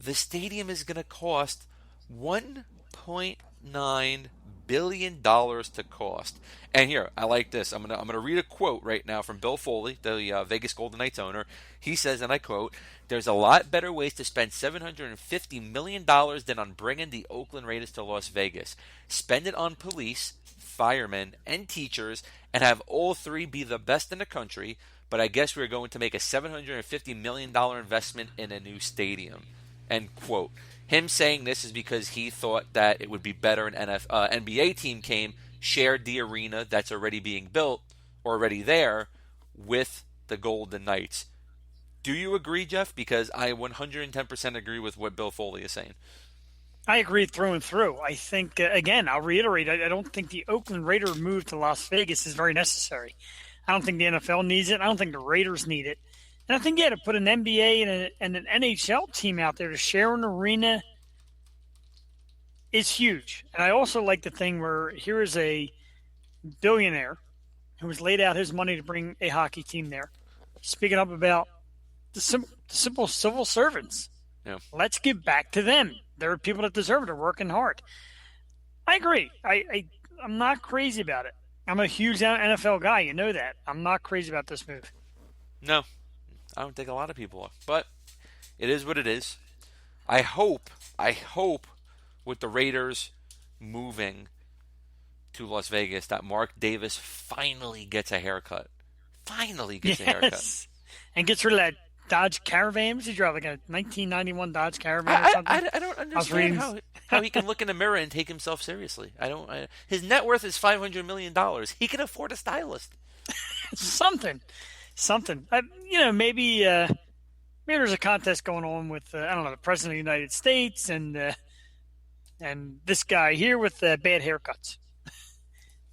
the stadium is going to cost $1.9 billion to cost. And here, I like this. I'm gonna read a quote right now from Bill Foley, the Vegas Golden Knights owner. He says, and I quote, "There's a lot better ways to spend $750 million than on bringing the Oakland Raiders to Las Vegas. Spend it on police, firemen, and teachers, and have all three be the best in the country. But I guess we're going to make a $750 million investment in a new stadium." End quote. Him saying this is because he thought that it would be better an NBA team came, shared the arena that's already being built, already there, with the Golden Knights. Do you agree, Jeff? Because I 110% agree with what Bill Foley is saying. I agree through and through. I think, again, I'll reiterate, I don't think the Oakland Raider move to Las Vegas is very necessary. I don't think the NFL needs it. I don't think the Raiders need it. And I think, to put an NBA and an NHL team out there to share an arena is huge. And I also like the thing where here is a billionaire who has laid out his money to bring a hockey team there, speaking up about the simple civil servants. Yeah. Let's give back to them. There are people that deserve it. They're working hard. I agree. I'm not crazy about it. I'm a huge NFL guy. You know that. I'm not crazy about this move. No, I don't think a lot of people are. But it is what it is. I hope with the Raiders moving to Las Vegas that Mark Davis finally gets a haircut. Finally gets a haircut. And gets rid of that Dodge Caravan. Was he drive like a 1991 Dodge Caravan or something? I don't understand how he can look in the mirror and take himself seriously. His net worth is $500 million. He can afford a stylist. Something. Maybe there's a contest going on with the President of the United States and this guy here with bad haircuts.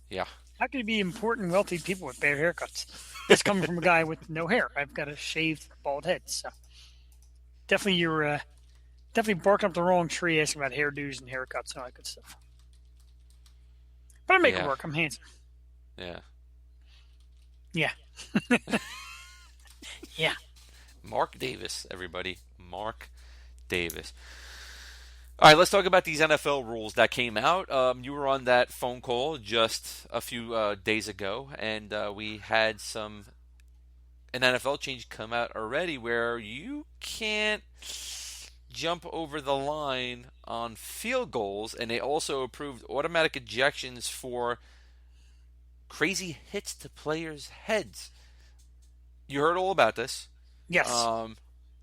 Yeah. How can you be important, wealthy people with bad haircuts? It's coming from a guy with no hair. I've got a shaved, bald head. So definitely you're barking up the wrong tree asking about hairdos and haircuts and all that good stuff. But I make it work. I'm handsome. Yeah. Yeah. Yeah. Mark Davis, everybody. Mark Davis. All right, let's talk about these NFL rules that came out. You were on that phone call just a few days ago, and we had an NFL change come out already where you can't jump over the line on field goals, and they also approved automatic ejections for crazy hits to players' heads. You heard all about this. Yes.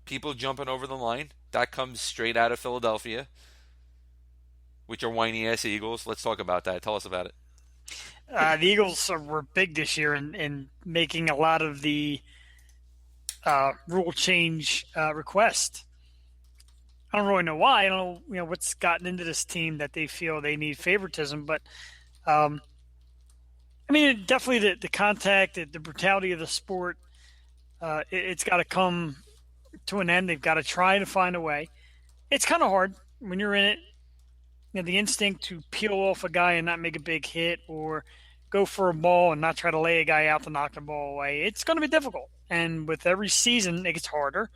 People jumping over the line. That comes straight out of Philadelphia with your whiny-ass Eagles. Let's talk about that. Tell us about it. The Eagles were big this year in making a lot of the rule change requests. I don't really know why. I don't know, what's gotten into this team that they feel they need favoritism. But, definitely the contact, the brutality of the sport, it's got to come to an end. They've got to try to find a way. It's kind of hard when you're in it. The instinct to peel off a guy and not make a big hit or go for a ball and not try to lay a guy out to knock the ball away. It's going to be difficult. And with every season, it gets harder.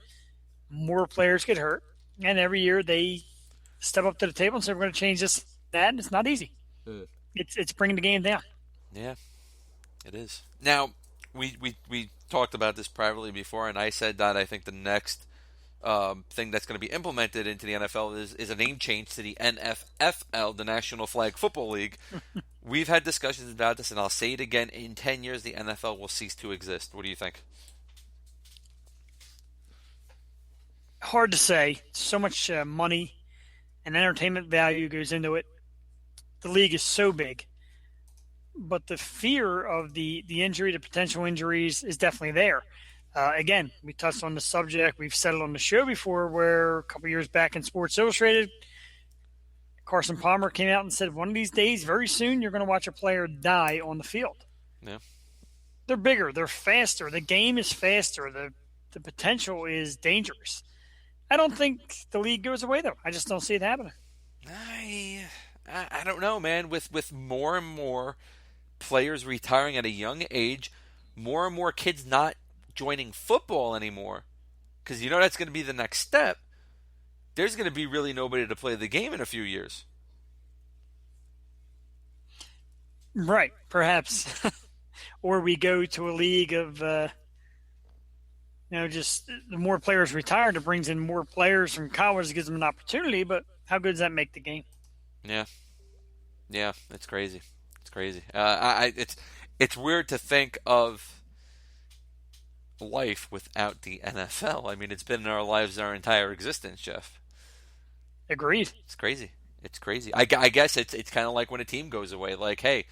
More players get hurt. And every year they step up to the table and say, we're going to change this, that. And it's not easy. It's bringing the game down. Yeah, it is. Now, we talked about this privately before, and I said that I think the next thing that's going to be implemented into the NFL is a name change to the NFFL, the National Flag Football League. We've had discussions about this, and I'll say it again. In 10 years, the NFL will cease to exist. What do you think? Hard to say. So much money and entertainment value goes into it. The league is so big. But the fear of the injury, the potential injuries is definitely there. Again, we touched on the subject. We've said it on the show before where a couple years back in Sports Illustrated, Carson Palmer came out and said, one of these days, very soon, you're going to watch a player die on the field. Yeah. They're bigger. They're faster. The game is faster. The potential is dangerous. I don't think the league goes away, though. I just don't see it happening. I don't know, man. With more and more players retiring at a young age, more and more kids not joining football anymore, because that's going to be the next step. There's going to be really nobody to play the game in a few years. Right, perhaps. Or we go to a league of, just the more players retire, it brings in more players from college, gives them an opportunity. But how good does that make the game? Yeah, yeah, it's crazy. It's crazy. It's weird to think of life without the NFL. I mean, it's been in our lives our entire existence, Jeff. Agreed. It's crazy. It's crazy. I guess it's kind of like when a team goes away. Like, hey,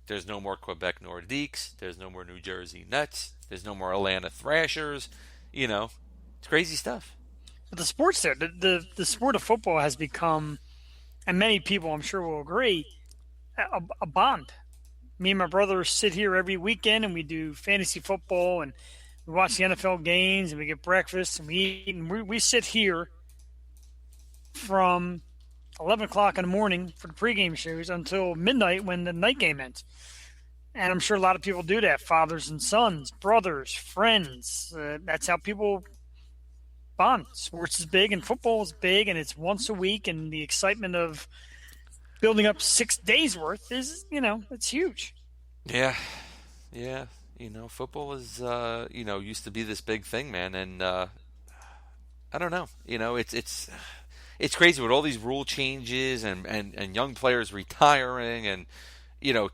there's no more Quebec Nordiques. There's no more New Jersey Nets. There's no more Atlanta Thrashers. You know, it's crazy stuff. But the sports there, the sport of football has become, and many people I'm sure will agree, a bond. Me and my brother sit here every weekend and we do fantasy football and we watch the NFL games and we get breakfast and we eat and we sit here from 11 o'clock in the morning for the pregame shows until midnight when the night game ends. And I'm sure a lot of people do that, fathers and sons, brothers, friends. That's how people bond. Sports is big and football is big, and it's once a week, and the excitement of building up 6 days worth is, it's huge. Yeah, yeah. Football is used to be this big thing, man, and I don't know. It's crazy with all these rule changes and young players retiring and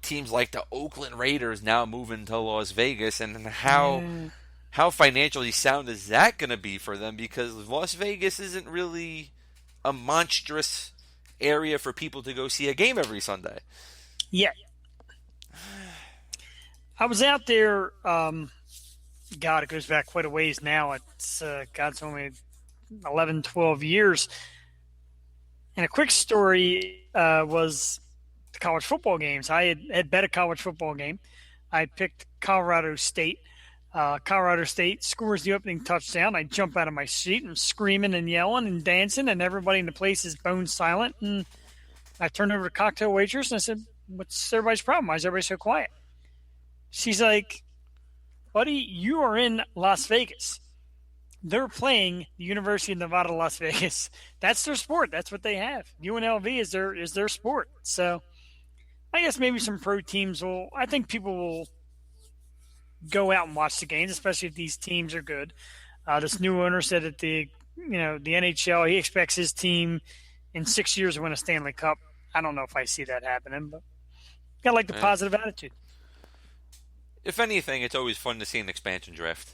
teams like the Oakland Raiders now moving to Las Vegas and Yeah. how financially sound is that going to be for them because Las Vegas isn't really a monstrous area for people to go see a game every Sunday. Yeah. I was out there, God, it goes back quite a ways now. It's, God's only 11, 12 years. And a quick story was the college football games. I had bet a college football game. I picked Colorado State. Colorado State scores the opening touchdown. I jump out of my seat and screaming and yelling and dancing, and everybody in the place is bone silent. And I turned over to the cocktail waitress and I said, "What's everybody's problem? Why is everybody so quiet?" She's like, "Buddy, you are in Las Vegas. They're playing the University of Nevada, Las Vegas. That's their sport. That's what they have. UNLV is their sport." So I guess maybe some pro teams will. I think people will go out and watch the games, especially if these teams are good. This new owner said that the NHL, he expects his team in 6 years to win a Stanley Cup. I don't know if I see that happening, but got to like the Eh. positive attitude. If anything, it's always fun to see an expansion draft.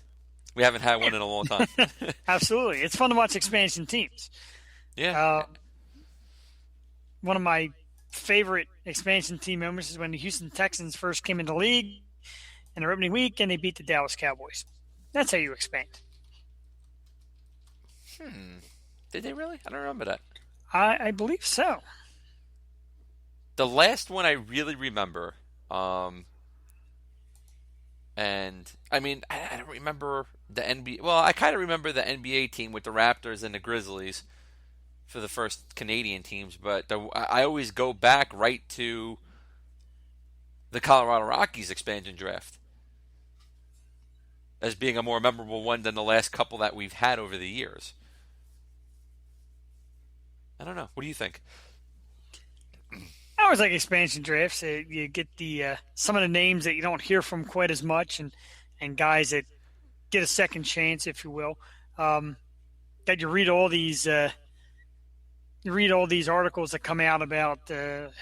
We haven't had one in a long time. Absolutely, it's fun to watch expansion teams. Yeah. Uh, One of my favorite expansion team moments is when the Houston Texans first came into the league in their opening week and they beat the Dallas Cowboys. That's how you expand. Did they really? I don't remember that. I believe so. The last one I really remember, and I mean, I don't remember the NBA. Well, I kind of remember the NBA team with the Raptors and the Grizzlies for the first Canadian teams, but I always go back right to the Colorado Rockies expansion draft as being a more memorable one than the last couple that we've had over the years. I don't know. What do you think? I always like expansion drafts. You get the some of the names that you don't hear from quite as much, and guys that get a second chance, if you will. That you read all these articles that come out about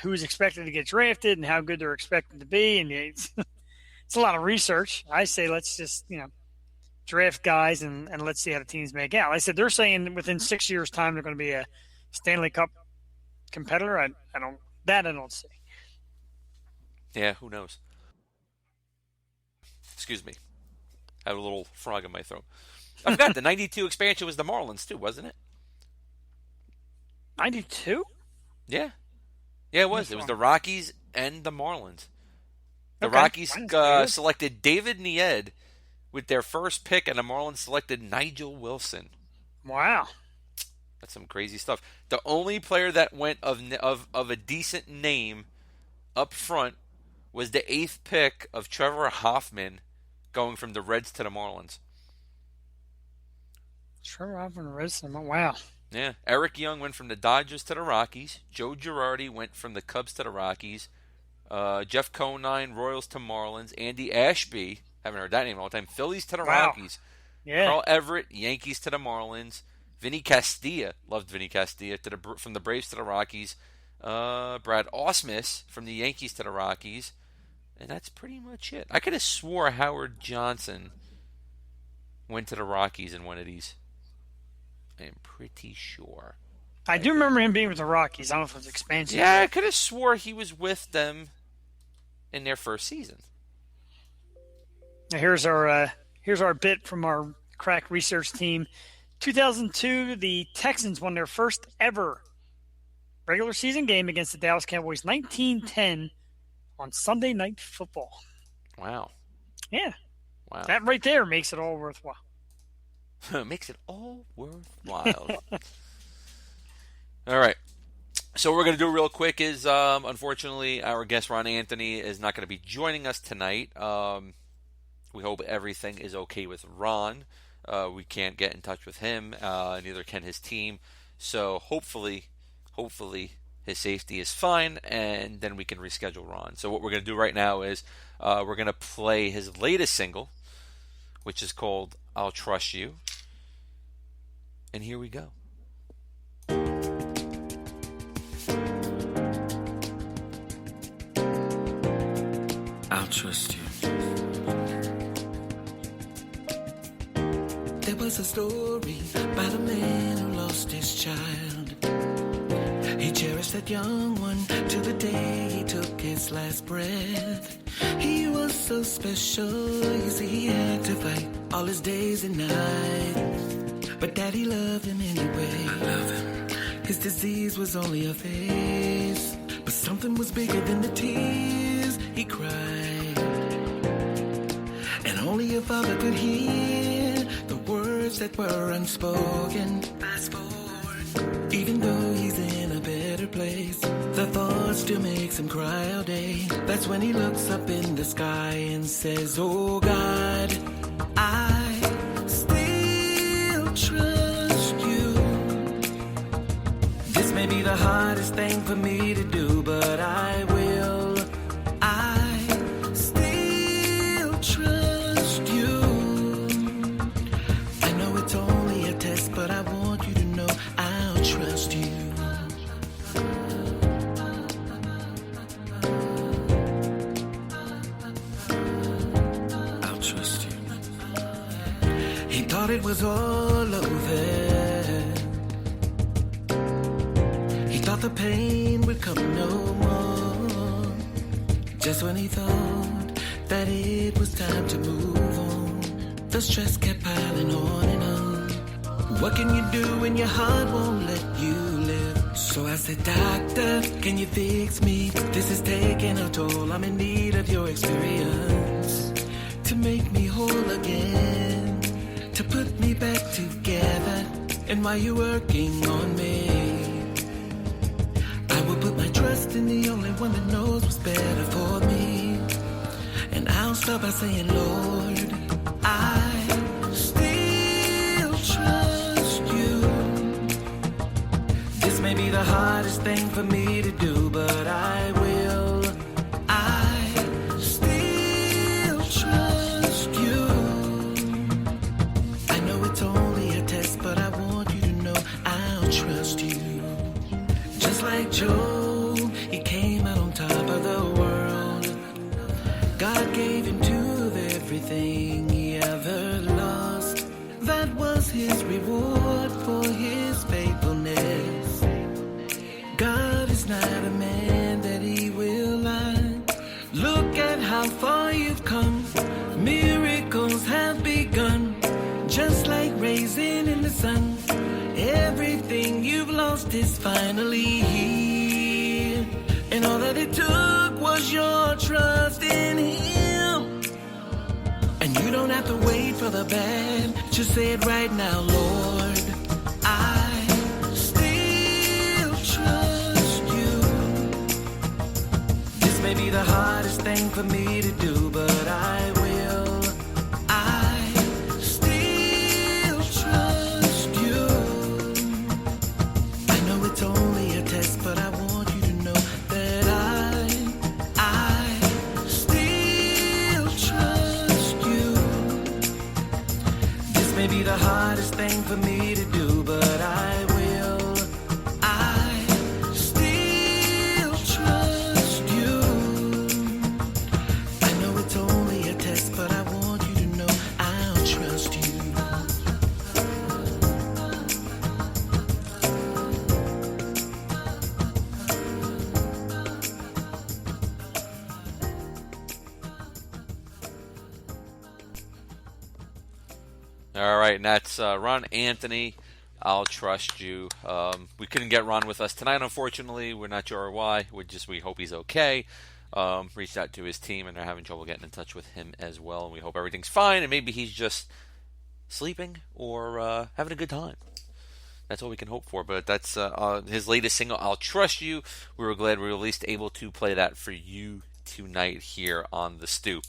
who's expected to get drafted and how good they're expected to be, and it's a lot of research. I say let's just draft guys and let's see how the teams make out. Like I said they're saying within 6 years' time they're going to be a Stanley Cup competitor. I don't see. Yeah, who knows? Excuse me. I have a little frog in my throat. I forgot the 92 expansion was the Marlins too, wasn't it? 92? Yeah. Yeah, it was. It was the Rockies and the Marlins. The Okay. Rockies Good. selected David Nied with their first pick, and the Marlins selected Nigel Wilson. Wow. That's some crazy stuff. The only player that went of a decent name up front was the eighth pick of Trevor Hoffman, going from the Reds to the Marlins. Trevor Hoffman, Redstone. Wow. Yeah, Eric Young went from the Dodgers to the Rockies. Joe Girardi went from the Cubs to the Rockies. Jeff Conine, Royals to Marlins. Andy Ashby, haven't heard that name in a long time. Phillies to the Wow. Rockies. Yeah. Carl Everett, Yankees to the Marlins. Vinny Castilla, loved Vinny Castilla, from the Braves to the Rockies. Brad Ausmus from the Yankees to the Rockies. And that's pretty much it. I could have swore Howard Johnson went to the Rockies in one of these. I am pretty sure. I do remember him being with the Rockies. I don't know if it was expansion. Yeah, I could have swore he was with them in their first season. Now here's our bit from our crack research team. 2002, the Texans won their first ever regular season game against the Dallas Cowboys, 19-10 on Sunday Night Football. Wow. Yeah. Wow. That right there makes it all worthwhile. Makes it all worthwhile. All right. So what we're going to do real quick is, unfortunately, our guest Rahn Anthoni is not going to be joining us tonight. We hope everything is okay with Ron. We can't get in touch with him, neither can his team. So hopefully his safety is fine, and then we can reschedule Ron. So what we're going to do right now is we're going to play his latest single, which is called I'll Trust You. And here we go. I'll trust you. There was a story about a man who lost his child. He cherished that young one till the day he took his last breath. He was so special, you see he had to fight all his days and nights. But Daddy loved him anyway. I love him. His disease was only a phase, but something was bigger than the tears he cried. And only a father could hear the words that were unspoken. Fast forward, even though he's in a better place, the thought still makes him cry all day. That's when he looks up in the sky and says, oh God, I still trust you. This may be the hardest thing for me to do, but I will. I still trust you. I know it's only a test, but I want you to know I'll trust you. I'll trust you. He thought it was all over. He thought the pain would come no more. Just when he thought that it was time to move on, the stress kept piling on and on. What can you do when your heart won't let you live? So I said, doctor, can you fix me? This is taking a toll. I'm in need of your experience to make me whole again, to put me back together. And while you're working on me, I will put my trust in the only one that knows what's better for me. And I'll start by saying, Lord, I still trust you. This may be the hardest thing for me to do, but I will. I still trust you. I know it's only a test, but I want you to know I'll trust you. Just like Job, he came out on top of the world. God gave him to everything he ever lost. That was his reward for his faithfulness. God is not a man that he will lie. Look at how far you've come. Miracles have begun. Just like raising in the sun. Everything you've lost is finally here. And all that it took was your trust in him. And you don't have to wait for the bad. Just say it right now, Lord. I still trust you. This may be the hardest thing for me to do, but I will. I still trust you. I know it's only a test, but I want you to know that I be the hardest thing for me to do, but I will. I still trust you. I know it's only a test, but I want you to know I'll trust you. All right, and that's Rahn Anthoni. I'll trust you. We couldn't get Ron with us tonight, unfortunately. We're not sure why. We hope he's okay. Reached out to his team, and they're having trouble getting in touch with him as well. And we hope everything's fine, and maybe he's just sleeping or having a good time. That's all we can hope for. But that's his latest single, I'll Trust You. We were glad we were at least able to play that for you tonight here on the Stoop.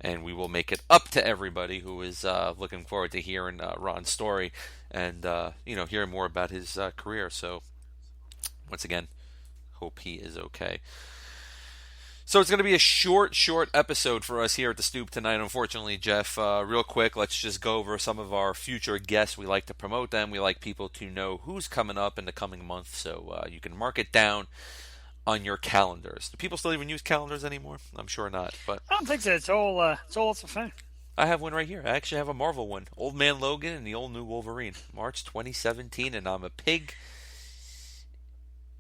And we will make it up to everybody who is looking forward to hearing Ron's story and hearing more about his career. So once again, hope he is okay. So it's going to be a short episode for us here at the Stoop tonight, unfortunately, Jeff. Real quick, let's just go over some of our future guests. We like to promote them. We like people to know who's coming up in the coming month, so you can mark it down on your calendars. Do people still even use calendars anymore? I'm sure not. But I don't think so. It's all a thing. I have one right here. I actually have a Marvel one. Old Man Logan and the All New Wolverine. March 2017, and I'm a pig.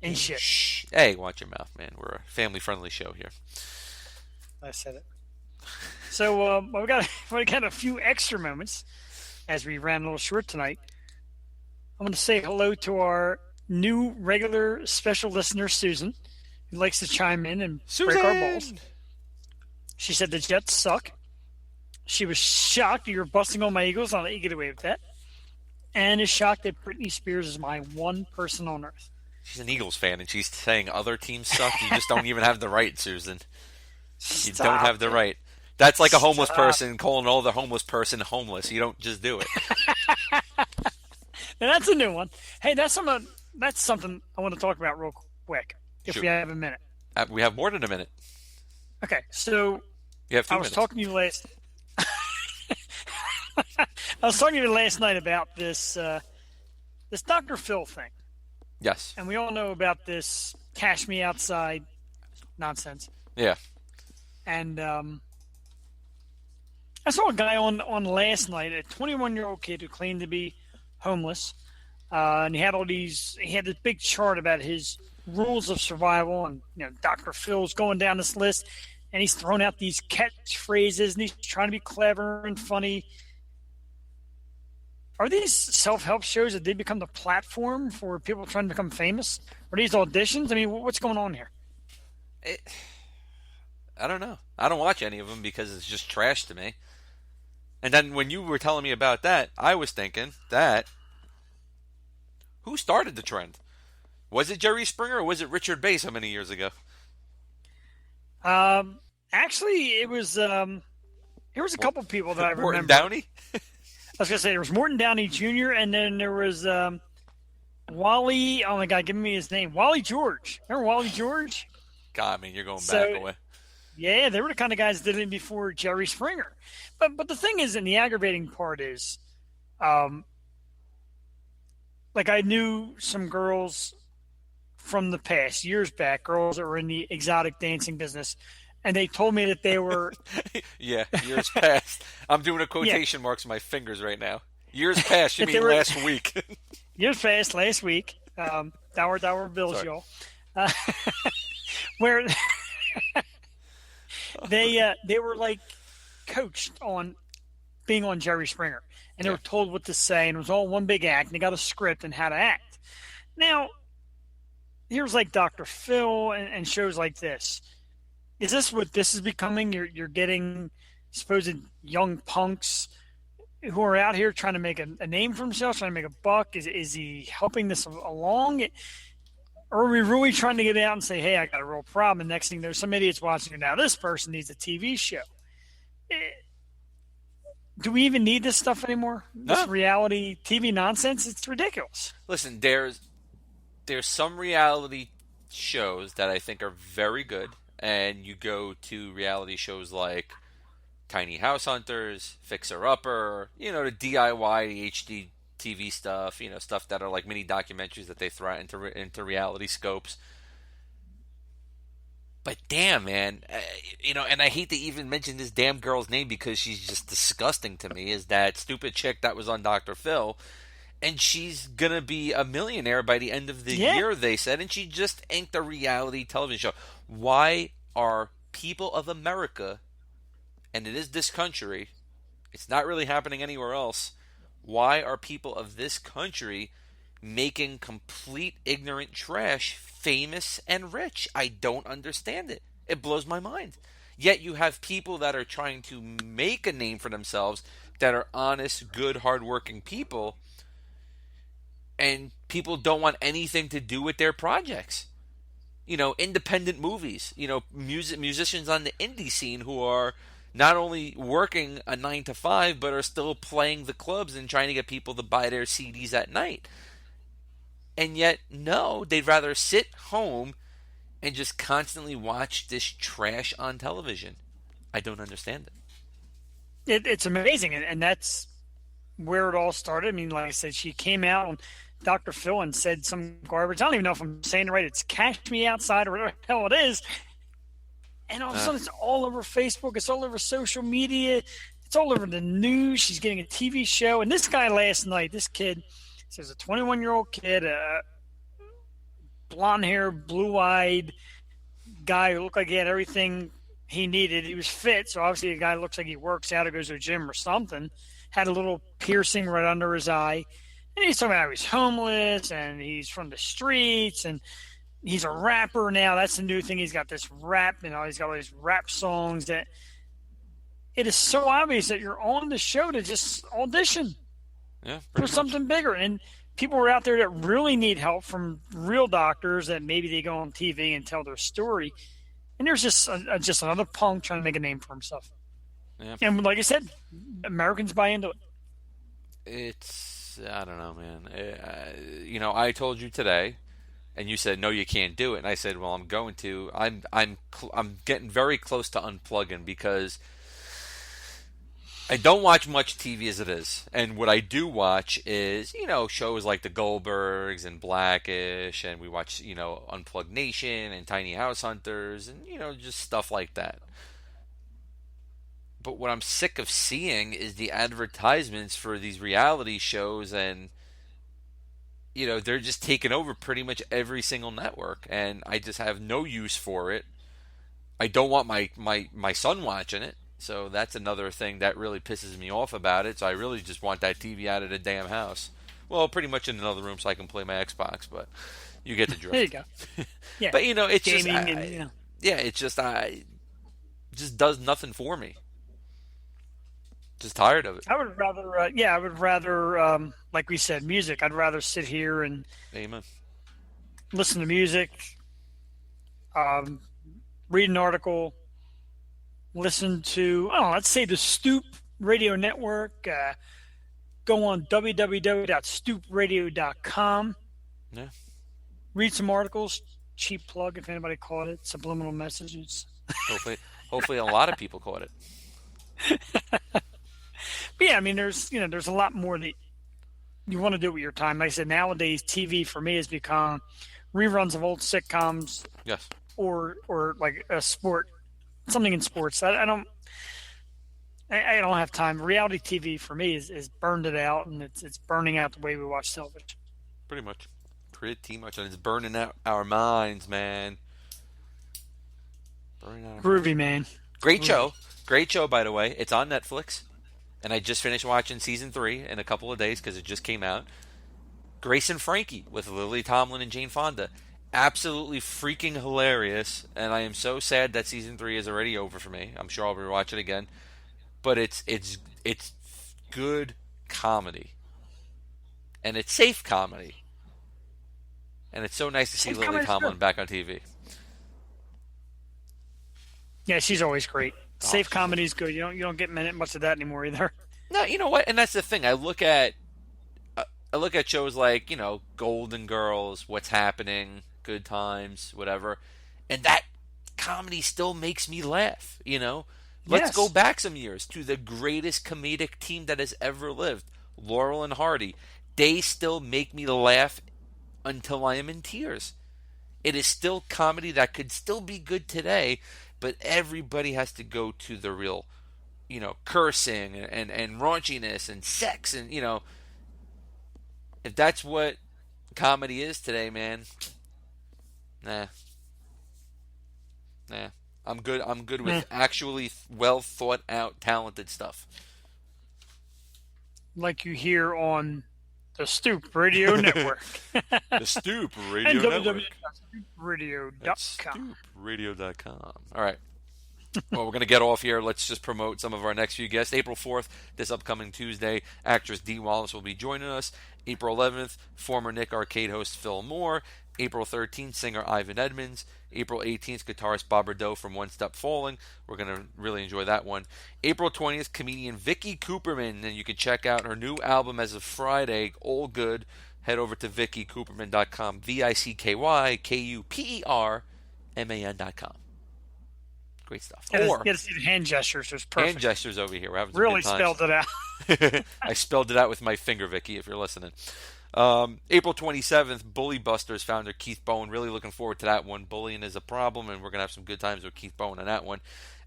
And shit. Shh. Hey, watch your mouth, man. We're a family-friendly show here. I said it. So we got a few extra moments as we ran a little short tonight. I'm going to say hello to our new regular special listener, Susan, who likes to chime in and break our balls. She said the Jets suck. She was shocked you were busting on my Eagles. I'll let you get away with that. And is shocked that Britney Spears is my one person on earth. She's an Eagles fan, and she's saying other teams suck. You just don't even have the right, Susan. You don't have the right. That's like a homeless person calling another homeless person homeless. You don't just do it. Now that's a new one. Hey, that's something I want to talk about real quick, if Sure. we have a minute. We have more than a minute. Okay, so You have 2 I was minutes. talking to you last. I was talking to you last night about this Dr. Phil thing, Yes. and we all know about this "cash me outside" nonsense. Yeah. And I saw a guy on last night, a 21-year-old kid who claimed to be homeless, and he had this big chart about his rules of survival, and Dr. Phil's going down this list, and he's throwing out these catchphrases, and he's trying to be clever and funny. Are these self-help shows that they become the platform for people trying to become famous? Are these auditions? I mean, what's going on here? I don't know. I don't watch any of them because it's just trash to me. And then when you were telling me about that, I was thinking that who started the trend? Was it Jerry Springer or was it Richard Bass how many years ago? Actually, it was there was a couple people that I remember. Morton Downey? I was going to say there was Morton Downey Jr. and then there was Wally. Oh my God, give me his name. Wally George. Remember Wally George? God, I mean, you're going back away. Yeah, they were the kind of guys that did it before Jerry Springer. But the thing is, and the aggravating part is, like I knew some girls from the past, years back, girls that were in the exotic dancing business, and they told me that they were... Yeah, years past. I'm doing a quotation marks with my fingers right now. Years past, you mean last week. Years past, last week. Dower Bills, Sorry. y'all. Where they were like coached on being on Jerry Springer, and they were told what to say, and it was all one big act, and they got a script and how to act. Now, here's like Dr. Phil and shows like this. Is this what this is becoming? You're getting supposed young punks who are out here trying to make a name for themselves, trying to make a buck. Is he helping this along? Or are we really trying to get out and say, hey, I got a real problem, and next thing there's some idiots watching it now. This person needs a TV show. Do we even need this stuff anymore? No. This reality TV nonsense? It's ridiculous. Listen, there's some reality shows that I think are very good, and you go to reality shows like Tiny House Hunters, Fixer Upper, the DIY, the HD TV stuff, stuff that are like mini documentaries that they throw out into reality scopes. But damn, man, and I hate to even mention this damn girl's name because she's just disgusting to me, is that stupid chick that was on Dr. Phil. And she's going to be a millionaire by the end of the year, they said. And she just inked a reality television show. Why are people of America, and it is this country, it's not really happening anywhere else, why are people of this country making complete ignorant trash famous and rich? I don't understand it. It blows my mind. Yet you have people that are trying to make a name for themselves that are honest, good, hardworking people, and people don't want anything to do with their projects. Independent movies, musicians on the indie scene who are not only working a 9 to 5, but are still playing the clubs and trying to get people to buy their CDs at night. And yet, no, they'd rather sit home and just constantly watch this trash on television. I don't understand it. It's amazing, and that's where it all started. I mean, like I said, she came out on Dr. Phil and said some garbage. I don't even know if I'm saying it right. It's Cash Me Outside or whatever the hell it is. And all of a sudden, it's all over Facebook. It's all over social media. It's all over the news. She's getting a TV show. And this guy last night, this kid, says a 21-year-old kid, blonde hair, blue-eyed guy who looked like he had everything he needed. He was fit, so obviously a guy looks like he works out or goes to a gym or something. Had a little piercing right under his eye. And he's talking about how he's homeless and he's from the streets and he's a rapper now. That's the new thing. He's got this rap, he's got all these rap songs that it is so obvious that you're on the show to just audition for something bigger. And people are out there that really need help from real doctors that maybe they go on TV and tell their story. And there's just another punk trying to make a name for himself. Yeah. And like I said, Americans buy into it. I don't know, man. I told you today, and you said no, you can't do it. And I said, well, I'm going to. I'm getting very close to unplugging because I don't watch much TV as it is. And what I do watch is, shows like the Goldbergs and Blackish, and we watch, Unplugged Nation and Tiny House Hunters, and just stuff like that. But what I'm sick of seeing is the advertisements for these reality shows, and they're just taking over pretty much every single network, and I just have no use for it. I don't want my son watching it, so that's another thing that really pisses me off about it. So I really just want that TV out of the damn house. Well, pretty much in another room so I can play my Xbox, but you get the drift. There you go. Yeah. But it's gaming just it just does nothing for me. Just tired of it. I would rather, like we said, music. I'd rather sit here and Amen. Listen to music, read an article, listen to, let's say the Stoop Radio Network, go on www.stoopradio.com. Yeah. Read some articles, cheap plug if anybody caught it, subliminal messages. Hopefully a lot of people caught it. But yeah, I mean, there's a lot more that you want to do with your time. Like I said, nowadays TV for me has become reruns of old sitcoms. Yes. Or like a sport, something in sports. I don't have time. Reality TV for me is burned it out, and it's burning out the way we watch television. Pretty much, and it's burning out our minds, man. Groovy, man. Great show, by the way. It's on Netflix. And I just finished watching season 3 in a couple of days because it just came out. Grace and Frankie with Lily Tomlin and Jane Fonda. Absolutely freaking hilarious. And I am so sad that season 3 is already over for me. I'm sure I'll rewatch it again. But it's good comedy. And it's safe comedy. And it's so nice to see Lily Tomlin back on TV. Yeah, she's always great. Safe comedy is good. You don't get much of that anymore either. No, you know what? And that's the thing. I look at shows like, Golden Girls, What's Happening, Good Times, whatever, and that comedy still makes me laugh, Let's go Yes. back some years to the greatest comedic team that has ever lived, Laurel and Hardy. They still make me laugh until I am in tears. It is still comedy that could still be good today, but everybody has to go to the real, cursing and raunchiness and sex and, if that's what comedy is today, man, nah. Nah. I'm good. I'm good with actually well thought out, talented stuff. Like you hear on the Stoop Radio Network. The Stoop Radio and Network. www.stoopradio.com. StoopRadio.com. All right. Well, we're going to get off here. Let's just promote some of our next few guests. April 4th, this upcoming Tuesday, actress Dee Wallace will be joining us. April 11th, former Nick Arcade host Phil Moore. April 13th, singer Ivan Edmonds. April 18th, guitarist Bob Bordeaux from One Step Falling. We're going to really enjoy that one. April 20th, comedian Vicky Cooperman. And you can check out her new album as of Friday, All Good. Head over to VickyCooperman.com, VickyKuperman.com. Great stuff. Get to see the hand gestures. It was perfect. Hand gestures over here. We're having some really good times. spelled it out. I spelled it out with my finger, Vicky, if you're listening. April 27th, Bully Busters founder Keith Bowen. Really looking forward to that one. Bullying is a problem, and we're going to have some good times with Keith Bowen on that one.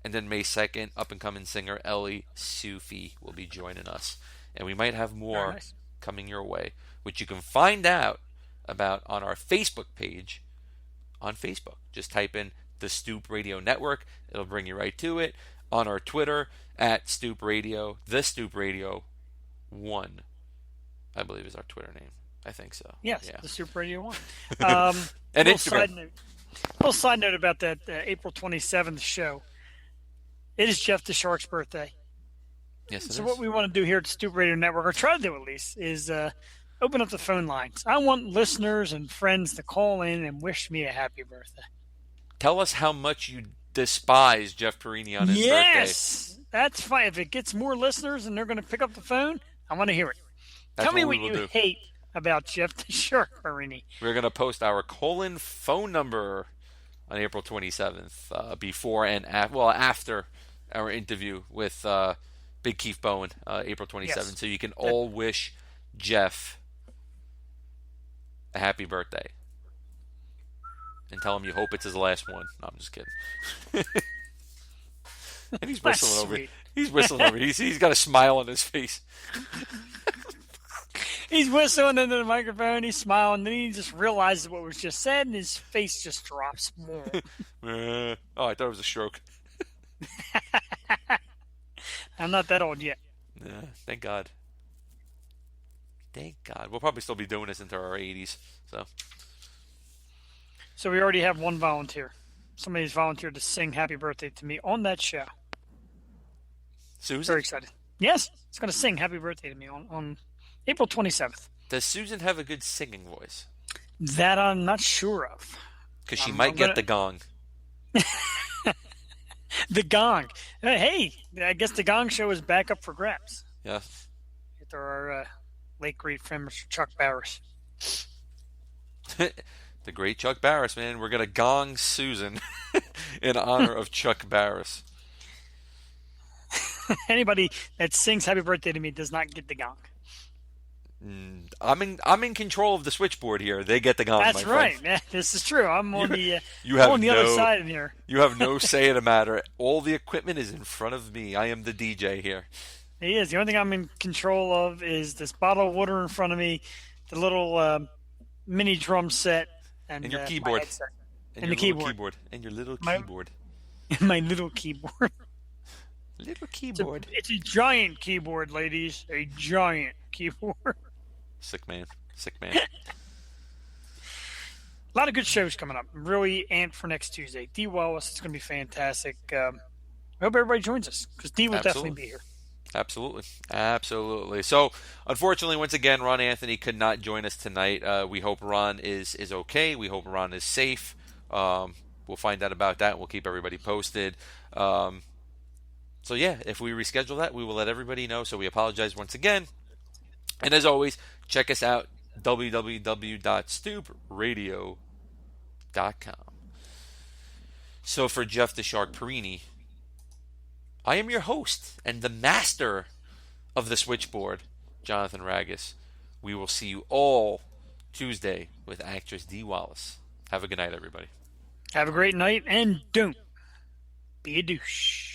And then May 2nd, up-and-coming singer Ellie Sufi will be joining us. And we might have more coming your way, which you can find out about on our Facebook page on Facebook. Just type in the Stoop Radio Network. It'll bring you right to it. On our Twitter, at Stoop Radio, the Stoop Radio 1, I believe is our Twitter name. I think so. Yes, yeah. the Stoop Radio 1. And little Instagram. Little side note about that April 27th show. It is Jeff the Shark's birthday. Yes, it so is. What we want to do here at the Stoop Radio Network, or try to do at least, is open up the phone lines. I want listeners and friends to call in and wish me a happy birthday. Tell us how much you despise Jeff Porrini on his birthday. Yes, that's fine. If it gets more listeners and they're going to pick up the phone, I want to hear it. That's Tell me what what we will you do. hate about Jeff the Shark Porrini. We're going to post our call-in phone number on April 27th, before and after our interview with Big Keith Bowen, April 27th. Yes. So you can all wish Jeff a happy birthday. And tell him you hope it's his last one. No, I'm just kidding. And he's whistling over. Sweet. He's whistling over. He's got a smile on his face. He's whistling into the microphone. He's smiling. Then he just realizes what was just said, and his face just drops more. Oh, I thought it was a stroke. I'm not that old yet. Thank God. Thank God. We'll probably still be doing this into our 80s. So we already have one volunteer. Somebody's volunteered to sing happy birthday to me on that show. Susan? Very excited. Yes, it's going to sing happy birthday to me on April 27th. Does Susan have a good singing voice? That I'm not sure of. Because she might get the gong. The gong. Hey, I guess the gong show is back up for grabs. Yeah. After our late great friend, Mr. Chuck Barris. The great Chuck Barris, man. We're going to gong Susan in honor of Chuck Barris. Anybody that sings happy birthday to me does not get the gong. I'm in control of the switchboard here. They get the gong. That's my right. friend. Yeah, this is true. I'm on the the other side in here. You have no say in the matter. All the equipment is in front of me. I am the DJ here. He is. The only thing I'm in control of is this bottle of water in front of me, the little mini drum set, and your my keyboard. headset. And the your little keyboard. And your little My- keyboard. My little keyboard. Little keyboard. It's a giant keyboard, ladies. A giant keyboard. Sick man. Sick man. A lot of good shows coming up. I'm really amped for next Tuesday. Dee Wallace, it's going to be fantastic. I hope everybody joins us because Dee will definitely be here. Absolutely. Absolutely. So, unfortunately, once again, Rahn Anthony could not join us tonight. We hope Rahn is okay. We hope Rahn is safe. We'll find out about that. We'll keep everybody posted. So, yeah, if we reschedule that, we will let everybody know. So, we apologize once again. And as always, check us out, www.stoopradio.com. So, for Jeff the Shark Porrini, I am your host and the master of the switchboard, Jonathan Ragus. We will see you all Tuesday with actress Dee Wallace. Have a good night, everybody. Have a great night, and don't be a douche.